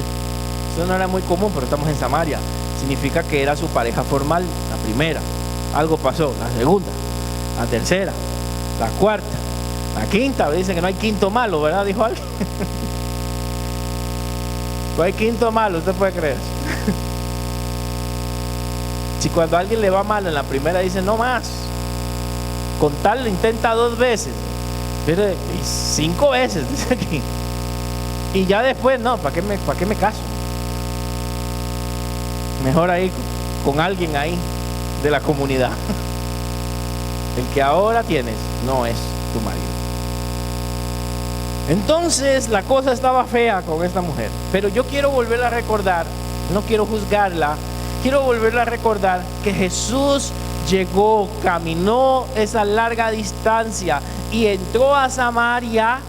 Eso no era muy común, pero estamos en Samaria. Significa que era su pareja formal, la primera. Algo pasó, la segunda, la tercera, la cuarta, la quinta. Dicen que no hay quinto malo, ¿verdad? Dijo alguien. No hay quinto malo, usted puede creer. Si cuando a alguien le va mal en la primera, dice no más, con tal lo intenta 2 veces, pero 5 veces, dice aquí. Y ya después, no, ¿para qué me caso? Mejor ahí con alguien ahí de la comunidad. El que ahora tienes no es tu marido. Entonces la cosa estaba fea con esta mujer. Pero yo quiero volverla a recordar, no quiero juzgarla, quiero volverla a recordar que Jesús llegó, caminó esa larga distancia y entró a Samaria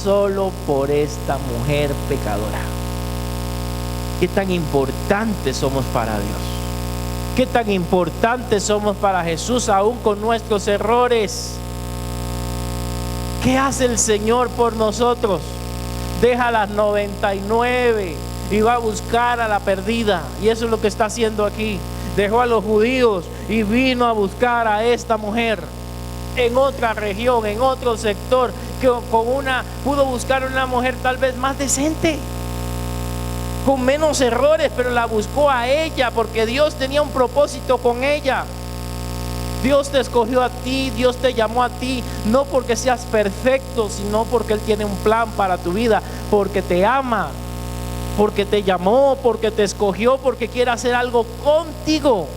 solo por esta mujer pecadora. ¿Qué tan importantes somos para Dios? ¿Qué tan importantes somos para Jesús aún con nuestros errores? ¿Qué hace el Señor por nosotros? Deja las 99 y va a buscar a la perdida. Y eso es lo que está haciendo aquí. Dejó a los judíos y vino a buscar a esta mujer en otra región, en otro sector, que pudo buscar una mujer tal vez más decente, con menos errores, pero la buscó a ella porque Dios tenía un propósito con ella. Dios te escogió a ti, Dios te llamó a ti, no porque seas perfecto, sino porque Él tiene un plan para tu vida, porque te ama, porque te llamó, porque te escogió, porque quiere hacer algo contigo.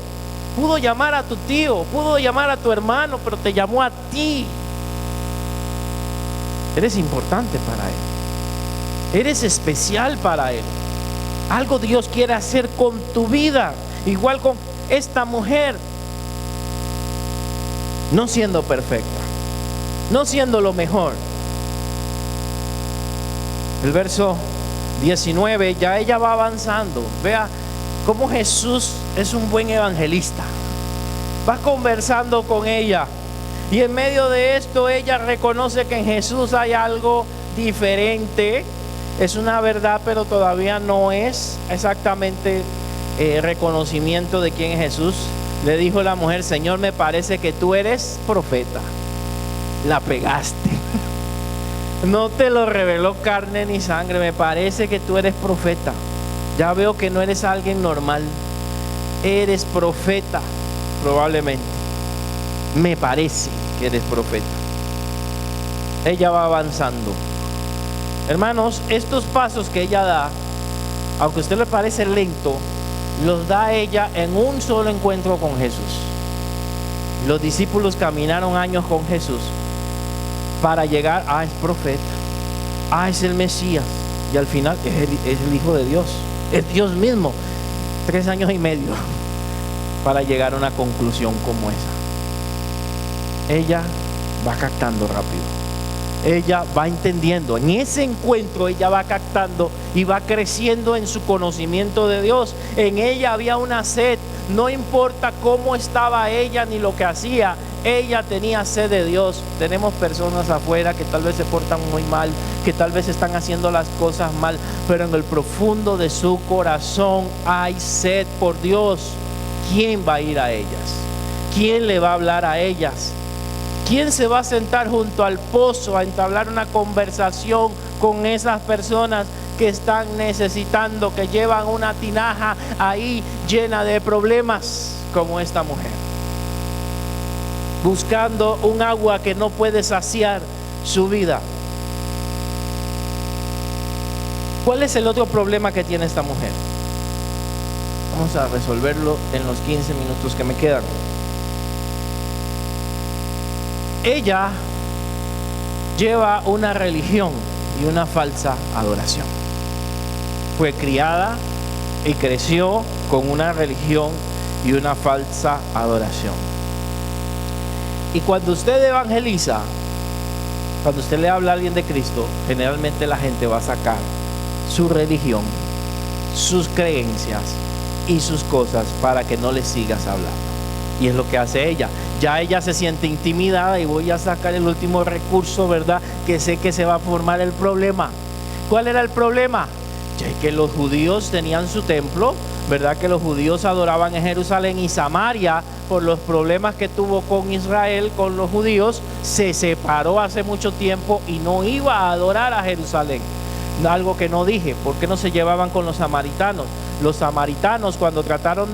Pudo llamar a tu tío, pudo llamar a tu hermano, pero te llamó a ti. Eres importante para Él, eres especial para Él. Algo Dios quiere hacer con tu vida, igual con esta mujer. No siendo perfecta, no siendo lo mejor. El verso 19, ya ella va avanzando. Vea cómo Jesús es un buen evangelista. Va conversando con ella y en medio de esto ella reconoce que en Jesús hay algo diferente. Es una verdad, pero todavía no es exactamente reconocimiento de quién es Jesús. Le dijo la mujer: Señor, me parece que tú eres profeta. La pegaste. No te lo reveló carne ni sangre, me parece que tú eres profeta. Ya veo que no eres alguien normal, eres profeta, probablemente. Me parece que eres profeta. Ella va avanzando. Hermanos, estos pasos que ella da, aunque a usted le parece lento, los da ella en un solo encuentro con Jesús. Los discípulos caminaron años con Jesús para llegar a es profeta, es el Mesías, y al final es el Hijo de Dios, es Dios mismo. 3 años y medio para llegar a una conclusión como esa. Ella va captando rápido, ella va entendiendo. En ese encuentro ella va captando y va creciendo en su conocimiento de Dios. En ella había una sed, no importa cómo estaba ella ni lo que hacía, ella tenía sed de Dios. Tenemos personas afuera que tal vez se portan muy mal, que tal vez están haciendo las cosas mal, pero en el profundo de su corazón hay sed por Dios. ¿Quién va a ir a ellas? ¿Quién le va a hablar a ellas? ¿Quién se va a sentar junto al pozo a entablar una conversación con esas personas que están necesitando, que llevan una tinaja ahí llena de problemas, como esta mujer, buscando un agua que no puede saciar su vida? ¿Cuál es el otro problema que tiene esta mujer? Vamos a resolverlo en los 15 minutos que me quedan. Ella lleva una religión y una falsa adoración. Fue criada y creció con una religión y una falsa adoración. Y cuando usted evangeliza, cuando usted le habla a alguien de Cristo, generalmente la gente va a sacar su religión, sus creencias y sus cosas para que no le sigas hablando. Y es lo que hace ella. Ya ella se siente intimidada y voy a sacar el último recurso, ¿verdad? Que sé que se va a formar el problema. ¿Cuál era el problema? Ya que los judíos tenían su templo, ¿verdad? Que los judíos adoraban en Jerusalén, y Samaria, por los problemas que tuvo con Israel, con los judíos, se separó hace mucho tiempo y no iba a adorar a Jerusalén. Algo que no dije, ¿por qué no se llevaban con los samaritanos? Los samaritanos, cuando trataron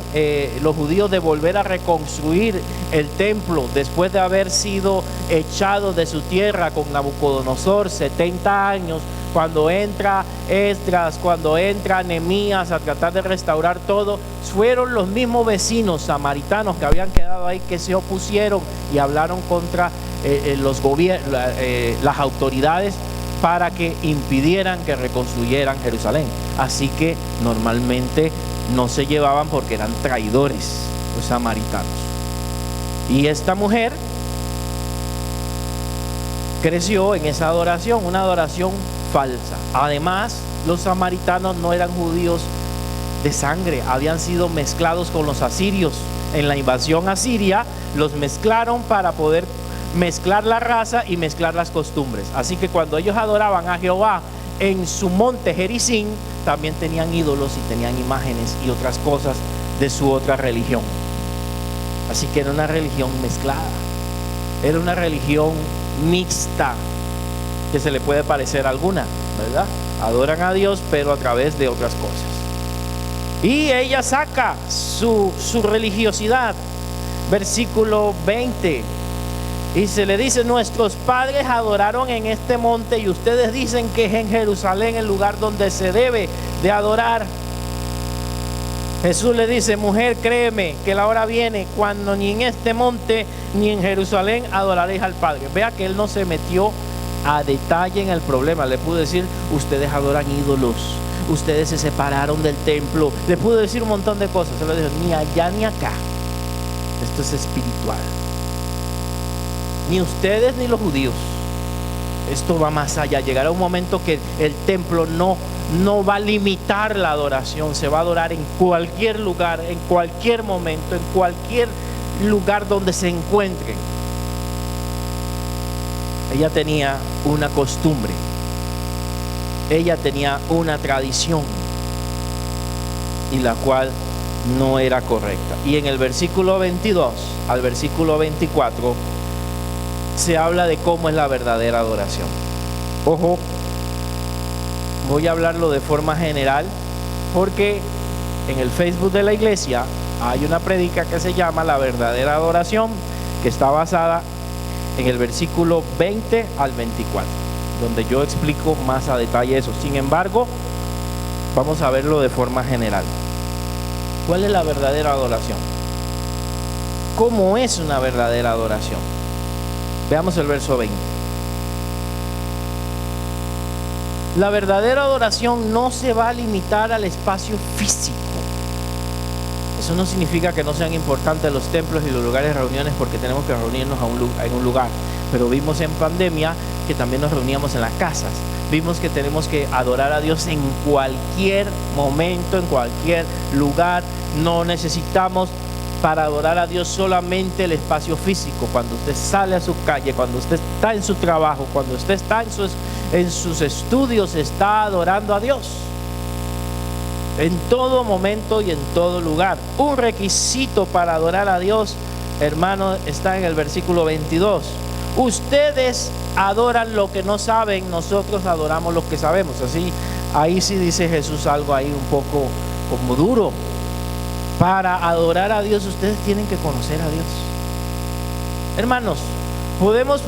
los judíos de volver a reconstruir el templo después de haber sido echados de su tierra con Nabucodonosor 70 años, cuando entra Esdras, cuando entra Nehemías a tratar de restaurar todo, fueron los mismos vecinos samaritanos que habían quedado ahí que se opusieron y hablaron contra las autoridades para que impidieran que reconstruyeran Jerusalén. Así que normalmente no se llevaban porque eran traidores los samaritanos. Y esta mujer creció en esa adoración, una adoración falsa. Además, los samaritanos no eran judíos de sangre, habían sido mezclados con los asirios. En la invasión asiria los mezclaron para poder mezclar la raza y mezclar las costumbres. Así que cuando ellos adoraban a Jehová en su monte Gerizim, también tenían ídolos y tenían imágenes y otras cosas de su otra religión. Así que era una religión mezclada, era una religión mixta, que se le puede parecer a alguna, ¿verdad? Adoran a Dios pero a través de otras cosas. Y ella saca su religiosidad. Versículo 20. Y se le dice: nuestros padres adoraron en este monte y ustedes dicen que es en Jerusalén el lugar donde se debe de adorar. Jesús le dice: mujer, créeme que la hora viene cuando ni en este monte ni en Jerusalén adoraréis al Padre. Vea que él no se metió a detalle en el problema. Le pudo decir: ustedes adoran ídolos, ustedes se separaron del templo. Le pudo decir un montón de cosas. Se lo dijo: ni allá ni acá. Esto es espiritual. ni ustedes ni los judíos. Esto va más allá. Llegará un momento que el templo no va a limitar la adoración. Se va a adorar en cualquier lugar, en cualquier momento, en cualquier lugar donde se encuentren. Ella tenía una costumbre. Ella tenía una tradición, y la cual no era correcta. Y en el versículo 22 al versículo 24 se habla de cómo es la verdadera adoración. Ojo, voy a hablarlo de forma general, porque en el Facebook de la iglesia hay una prédica que se llama La verdadera adoración, que está basada en el versículo 20 al 24, donde yo explico más a detalle eso. Sin embargo, vamos a verlo de forma general. ¿Cuál es la verdadera adoración? ¿Cómo es una verdadera adoración? Veamos el verso 20. La verdadera adoración no se va a limitar al espacio físico. Eso no significa que no sean importantes los templos y los lugares de reuniones, porque tenemos que reunirnos en un lugar. Pero vimos en pandemia que también nos reuníamos en las casas. Vimos que tenemos que adorar a Dios en cualquier momento, en cualquier lugar. No necesitamos para adorar a Dios solamente el espacio físico. Cuando usted sale a su calle, cuando usted está en su trabajo, cuando usted está en sus estudios, está adorando a Dios. En todo momento y en todo lugar. Un requisito para adorar a Dios, hermano, está en el versículo 22. Ustedes adoran lo que no saben, nosotros adoramos lo que sabemos. Así, ahí sí dice Jesús algo ahí un poco como duro. Para adorar a Dios ustedes tienen que conocer a Dios. Hermanos, podemos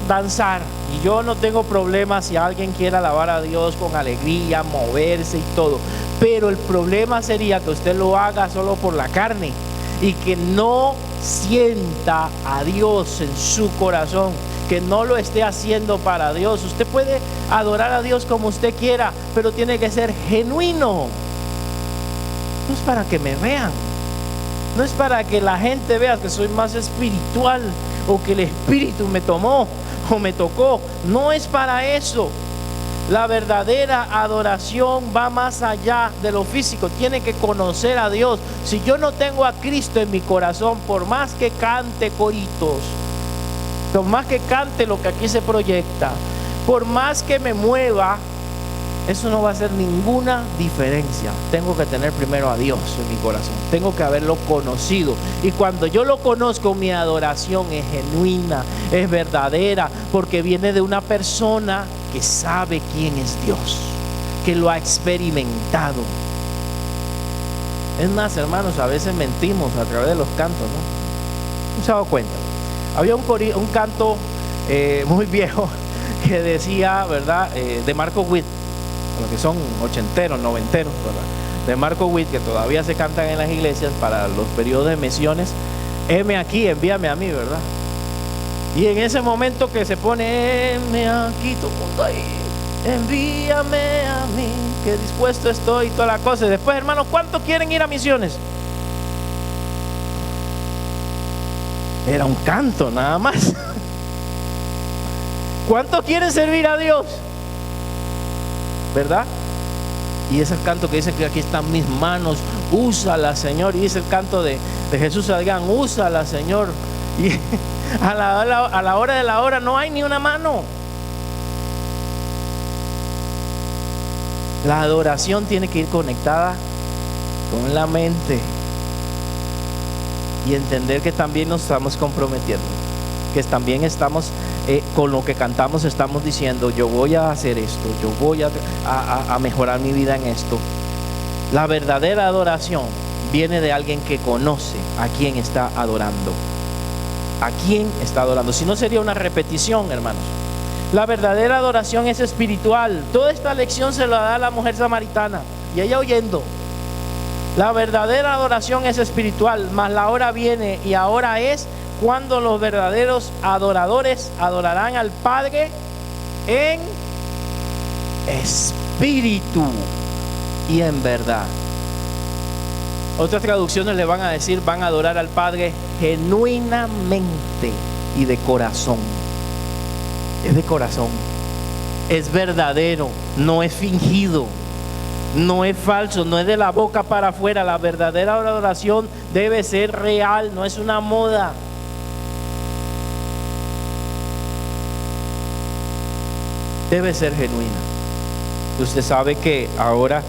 danzar, y yo no tengo problema si alguien quiere alabar a Dios con alegría, moverse y todo, pero el problema sería que usted lo haga solo por la carne y que no sienta a Dios en su corazón, que no lo esté haciendo para Dios. Usted puede adorar a Dios como usted quiera, pero tiene que ser genuino. No es para que me vean, no es para que la gente vea que soy más espiritual, o que el Espíritu me tomó o me tocó. No es para eso. La verdadera adoración va más allá de lo físico. Tiene que conocer a Dios. Si yo no tengo a Cristo en mi corazón, por más que cante coritos, por más que cante lo que aquí se proyecta, por más que me mueva, eso no va a hacer ninguna diferencia. Tengo que tener primero a Dios en mi corazón. Tengo que haberlo conocido. Y cuando yo lo conozco, mi adoración es genuina, es verdadera, porque viene de una persona que sabe quién es Dios, que lo ha experimentado. Es más, hermanos, a veces mentimos a través de los cantos, ¿no? ¿No se ha dado cuenta? Había un canto muy viejo que decía, ¿verdad? De Marco Witt, los que son ochenteros, noventeros, ¿verdad? De Marco Witt, que todavía se cantan en las iglesias para los periodos de misiones. Heme aquí, envíame a mí, ¿verdad? Y en ese momento que se pone, heme aquí, todo el mundo ahí, envíame a mí, que dispuesto estoy, y toda la cosa. Y después, hermanos, ¿cuántos quieren ir a misiones? Era un canto nada más. ¿Cuántos quieren servir a Dios? ¿Verdad? Y es el canto que dice que aquí están mis manos, úsala, Señor. Y dice el canto de Jesús Adrián, úsala, Señor. Y a la hora de la hora no hay ni una mano. La adoración tiene que ir conectada con la mente y entender que también nos estamos comprometiendo, que también estamos con lo que cantamos, estamos diciendo: yo voy a hacer esto, yo voy a mejorar mi vida en esto. La verdadera adoración viene de alguien que conoce a quién está adorando, a quién está adorando. Si no, sería una repetición, hermanos. La verdadera adoración es espiritual. Toda esta lección se la da la mujer samaritana y ella oyendo. La verdadera adoración es espiritual, mas la hora viene y ahora es cuando los verdaderos adoradores adorarán al Padre en espíritu y en verdad. Otras traducciones le van a decir: van a adorar al Padre genuinamente y de corazón. Es de corazón. Es verdadero, no es fingido, no es falso, no es de la boca para afuera. La verdadera adoración debe ser real, no es una moda. Debe ser genuina. Usted sabe que ahora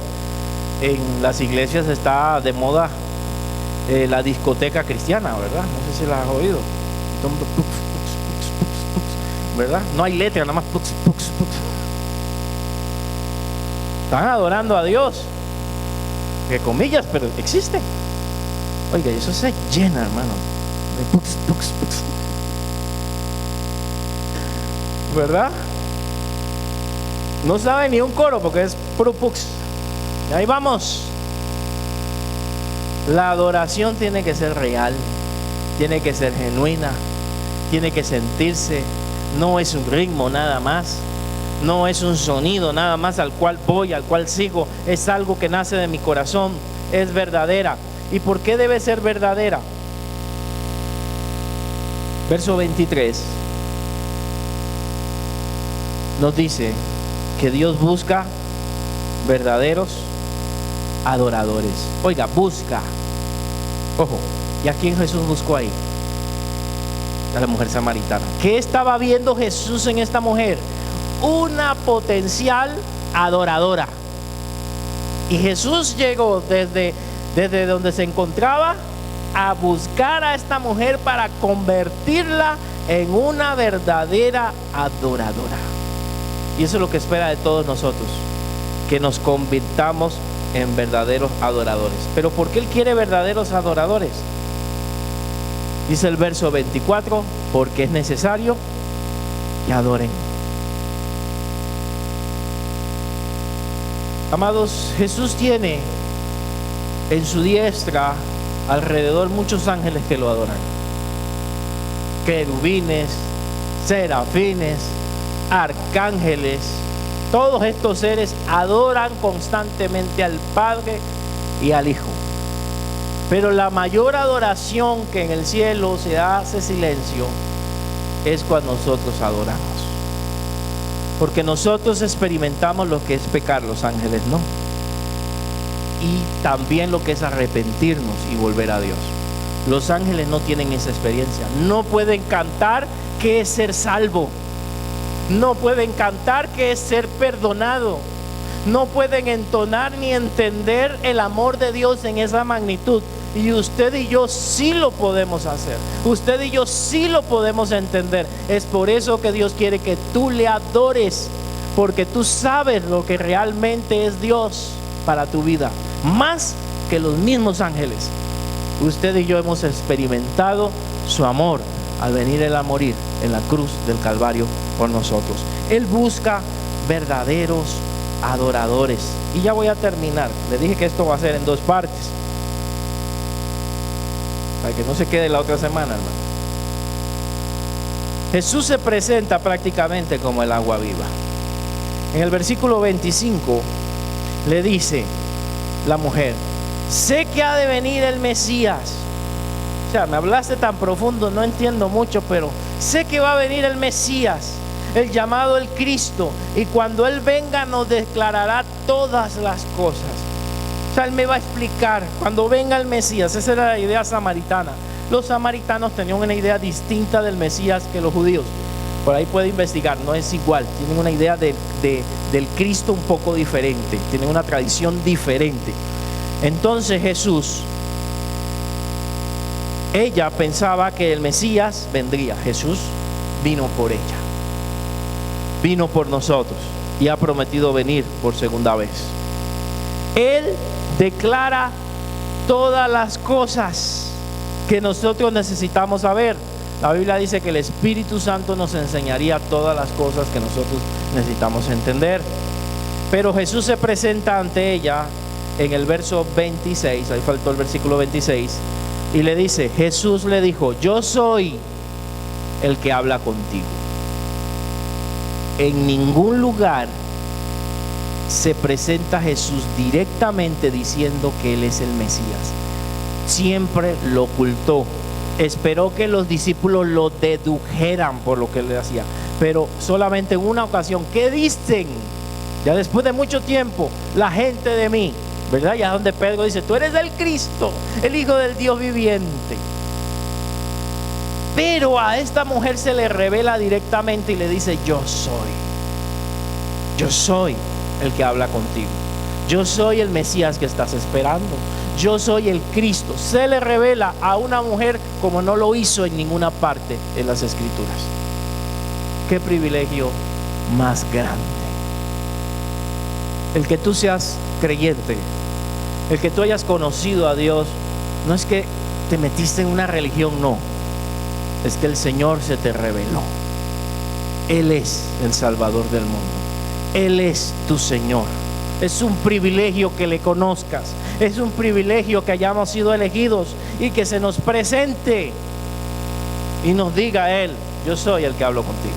en las iglesias está de moda la discoteca cristiana, ¿verdad? No sé si la has oído. Todo el mundo, ¿verdad? No hay letra, nada más. Están adorando a Dios, que comillas, pero existe. Oiga, eso se llena, hermano, de ¿verdad? No sabe ni un coro porque es puro pux. Y ahí vamos. La adoración tiene que ser real, tiene que ser genuina, tiene que sentirse. No es un ritmo nada más, no es un sonido nada más al cual voy, al cual sigo. Es algo que nace de mi corazón, es verdadera. ¿Y por qué debe ser verdadera? Verso 23 nos dice que Dios busca verdaderos adoradores. Oiga, busca. Ojo, ¿y a quién Jesús buscó ahí? A la mujer samaritana. ¿Qué estaba viendo Jesús en esta mujer? Una potencial adoradora. Y Jesús llegó desde donde se encontraba a buscar a esta mujer para convertirla en una verdadera adoradora. Y eso es lo que espera de todos nosotros, que nos convirtamos en verdaderos adoradores. Pero ¿por qué Él quiere verdaderos adoradores? Dice el verso 24, porque es necesario que adoren. Amados, Jesús tiene en su diestra alrededor muchos ángeles que lo adoran. Querubines, serafines, arcángeles. Todos estos seres adoran constantemente al Padre y al Hijo. Pero la mayor adoración que en el cielo se hace silencio es cuando nosotros adoramos. Porque nosotros experimentamos lo que es pecar, los ángeles no. Y también lo que es arrepentirnos y volver a Dios. Los ángeles no tienen esa experiencia. No pueden cantar qué es ser salvo. No pueden cantar qué es ser perdonado. No pueden entonar ni entender el amor de Dios en esa magnitud. Y usted y yo sí lo podemos hacer. Usted y yo sí lo podemos entender. Es por eso que Dios quiere que tú le adores, porque tú sabes lo que realmente es Dios para tu vida, más que los mismos ángeles. Usted y yo hemos experimentado su amor al venir Él a morir en la cruz del Calvario por nosotros. Él busca verdaderos adoradores. Y ya voy a terminar. Le dije que esto va a ser en 2 partes, para que no se quede la otra semana, hermano. Jesús se presenta prácticamente como el agua viva. En el versículo 25 le dice la mujer: sé que ha de venir el Mesías. O sea, me hablaste tan profundo, no entiendo mucho, pero sé que va a venir el Mesías, el llamado el Cristo, y cuando Él venga nos declarará todas las cosas. O sea, Él me va a explicar cuando venga el Mesías. Esa era la idea samaritana. Los samaritanos tenían una idea distinta del Mesías que los judíos. Por ahí puede investigar, no es igual. Tienen una idea del Cristo un poco diferente. Tienen una tradición diferente. Entonces Jesús, ella pensaba que el Mesías vendría. Jesús vino por ella, vino por nosotros y ha prometido venir por segunda vez. Él declara todas las cosas que nosotros necesitamos saber. La Biblia dice que el Espíritu Santo nos enseñaría todas las cosas que nosotros necesitamos entender. Pero Jesús se presenta ante ella en el verso 26, ahí faltó el versículo 26, y le dice, Jesús le dijo: yo soy el que habla contigo. En ningún lugar se presenta Jesús directamente diciendo que Él es el Mesías. Siempre lo ocultó esperó que los discípulos lo dedujeran por lo que él hacía, pero solamente en una ocasión. ¿Qué dicen? Ya después de mucho tiempo, la gente de mí, ¿verdad? Ya donde Pedro dice: tú eres el Cristo, el Hijo del Dios viviente. Pero a esta mujer se le revela directamente y le dice: yo soy el que habla contigo, yo soy el Mesías que estás esperando, yo soy el Cristo. Se le revela a una mujer como no lo hizo en ninguna parte en las Escrituras. Qué privilegio más grande el que tú seas creyente, el que tú hayas conocido a Dios. No es que te metiste en una religión, no, es que el Señor se te reveló. Él es el Salvador del mundo, Él es tu Señor. Es un privilegio que le conozcas, es un privilegio que hayamos sido elegidos y que se nos presente y nos diga a Él: yo soy el que hablo contigo.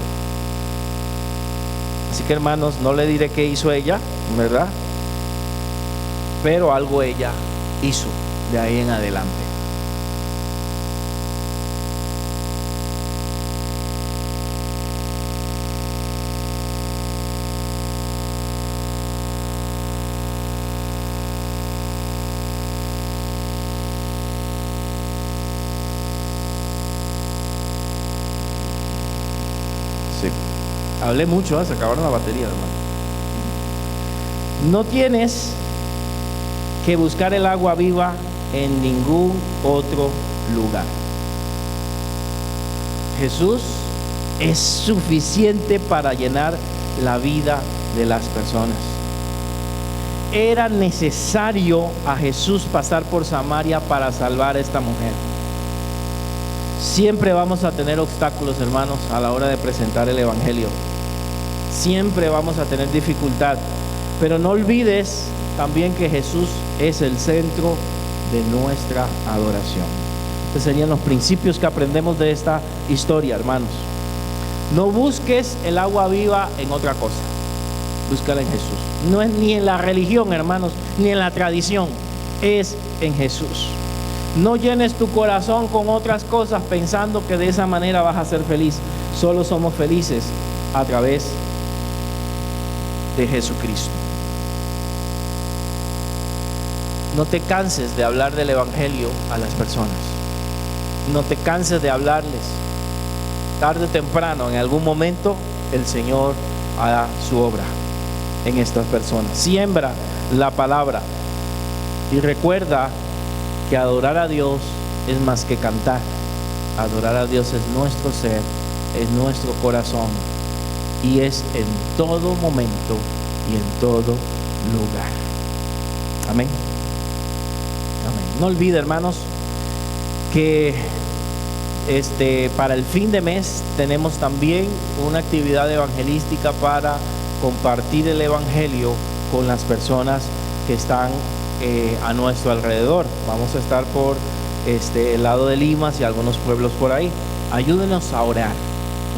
Así que, hermanos, no le diré qué hizo ella, ¿verdad? Pero algo ella hizo de ahí en adelante. Sí. Hablé mucho, se acabaron la batería, hermano. No tienes que buscar el agua viva en ningún otro lugar. Jesús es suficiente para llenar la vida de las personas. Era necesario a Jesús pasar por Samaria para salvar a esta mujer. Siempre vamos a tener obstáculos, hermanos, a la hora de presentar el Evangelio. Siempre vamos a tener dificultad, pero no olvides también que Jesús es el centro de nuestra adoración. Estos serían los principios que aprendemos de esta historia, hermanos. No busques el agua viva en otra cosa, búscala en Jesús. No es ni en la religión, hermanos, ni en la tradición, es en Jesús. No llenes tu corazón con otras cosas pensando que de esa manera vas a ser feliz. Solo somos felices a través de Jesucristo. No te canses de hablar del Evangelio a las personas. No te canses de hablarles. Tarde o temprano, en algún momento, el Señor hará su obra en estas personas. Siembra la palabra y recuerda que adorar a Dios es más que cantar. Adorar a Dios es nuestro ser, es nuestro corazón, y es en todo momento y en todo lugar. Amén. Amén. No olvide, hermanos, que para el fin de mes tenemos también una actividad evangelística para compartir el Evangelio con las personas que están a nuestro alrededor. Vamos a estar por el lado de Limas y algunos pueblos por ahí. Ayúdenos a orar.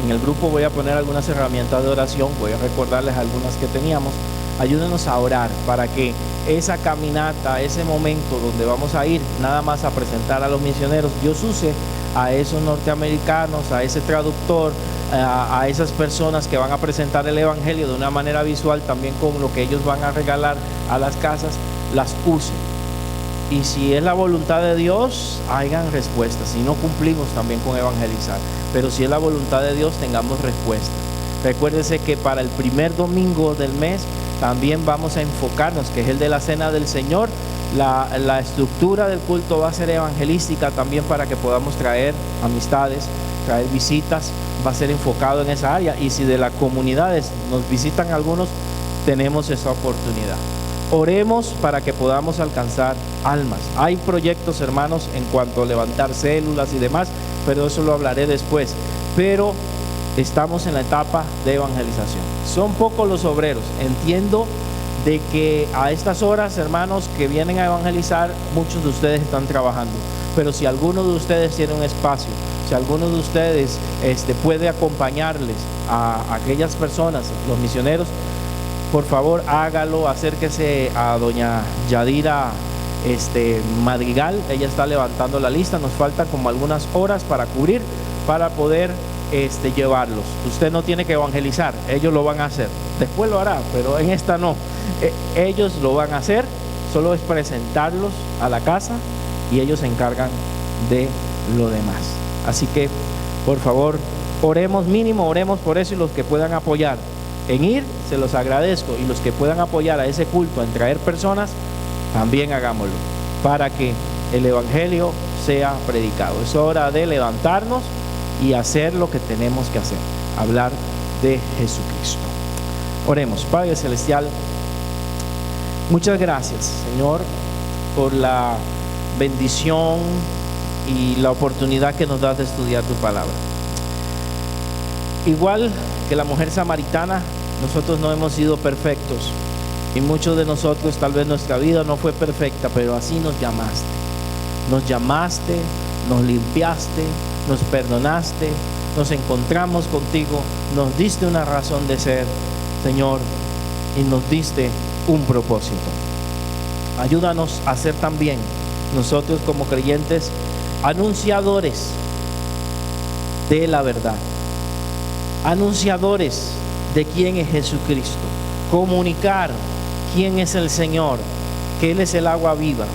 En el grupo voy a poner algunas herramientas de oración, voy a recordarles algunas que teníamos. Ayúdenos a orar para que esa caminata, ese momento donde vamos a ir nada más a presentar a los misioneros, Dios use a esos norteamericanos, a ese traductor, a esas personas que van a presentar el Evangelio de una manera visual, también con lo que ellos van a regalar a las casas, las use. Y si es la voluntad de Dios, hagan respuestas. Si no, cumplimos también con evangelizar. Pero si es la voluntad de Dios, tengamos respuesta. Recuérdese que para el primer domingo del mes también vamos a enfocarnos, que es el de la Cena del Señor. La estructura del culto va a ser evangelística también, para que podamos traer amistades, traer visitas. Va a ser enfocado en esa área. Y si de las comunidades nos visitan algunos, tenemos esa oportunidad. Oremos para que podamos alcanzar almas. Hay proyectos, hermanos, en cuanto a levantar células y demás, pero eso lo hablaré después. Pero estamos en la etapa de evangelización. Son pocos los obreros. Entiendo de que a estas horas, hermanos, que vienen a evangelizar, muchos de ustedes están trabajando. Pero si alguno de ustedes tiene un espacio, si alguno de ustedes puede acompañarles a aquellas personas, los misioneros, por favor hágalo. Acérquese a doña Yadira Madrigal. Ella está levantando la lista. Nos faltan como algunas horas para cubrir, para poder llevarlos. Usted no tiene que evangelizar, ellos lo van a hacer. Después lo hará, pero en esta no. Ellos lo van a hacer. Solo es presentarlos a la casa y ellos se encargan de lo demás. Así que, por favor, oremos, mínimo oremos por eso, y los que puedan apoyar en ir, se los agradezco, y los que puedan apoyar a ese culto, en traer personas, también hagámoslo, para que el evangelio sea predicado. Es hora de levantarnos y hacer lo que tenemos que hacer, hablar de Jesucristo. Oremos. Padre Celestial, muchas gracias, Señor, por la bendición y la oportunidad que nos das de estudiar tu palabra. Igual que la mujer samaritana, nosotros no hemos sido perfectos, y muchos de nosotros tal vez nuestra vida no fue perfecta, pero así nos llamaste. Nos llamaste, nos limpiaste, nos perdonaste, nos encontramos contigo, nos diste una razón de ser, Señor, y nos diste un propósito. Ayúdanos a ser también nosotros como creyentes anunciadores de la verdad, anunciadores de quién es Jesucristo, comunicar quién es el Señor, que Él es el agua viva,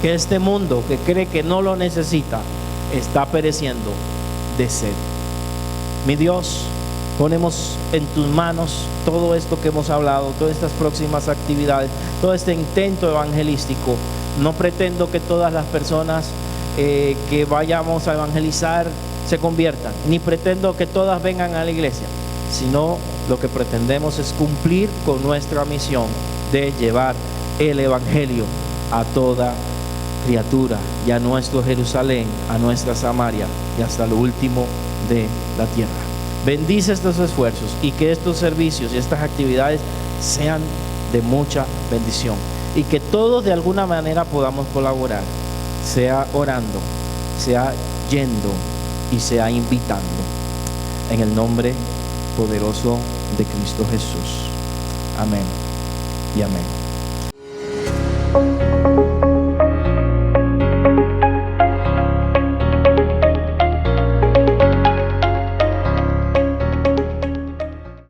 que este mundo que cree que no lo necesita está pereciendo de sed. Mi Dios, ponemos en tus manos todo esto que hemos hablado, todas estas próximas actividades, todo este intento evangelístico. No pretendo que todas las personas que vayamos a evangelizar se conviertan, ni pretendo que todas vengan a la iglesia, sino lo que pretendemos es cumplir con nuestra misión de llevar el evangelio a toda criatura, y a nuestro Jerusalén, a nuestra Samaria, y hasta lo último de la tierra. Bendice estos esfuerzos, y que estos servicios y estas actividades sean de mucha bendición, y que todos de alguna manera podamos colaborar, sea orando, sea yendo y sea invitando, en el nombre poderoso de Cristo Jesús. Amén y amén.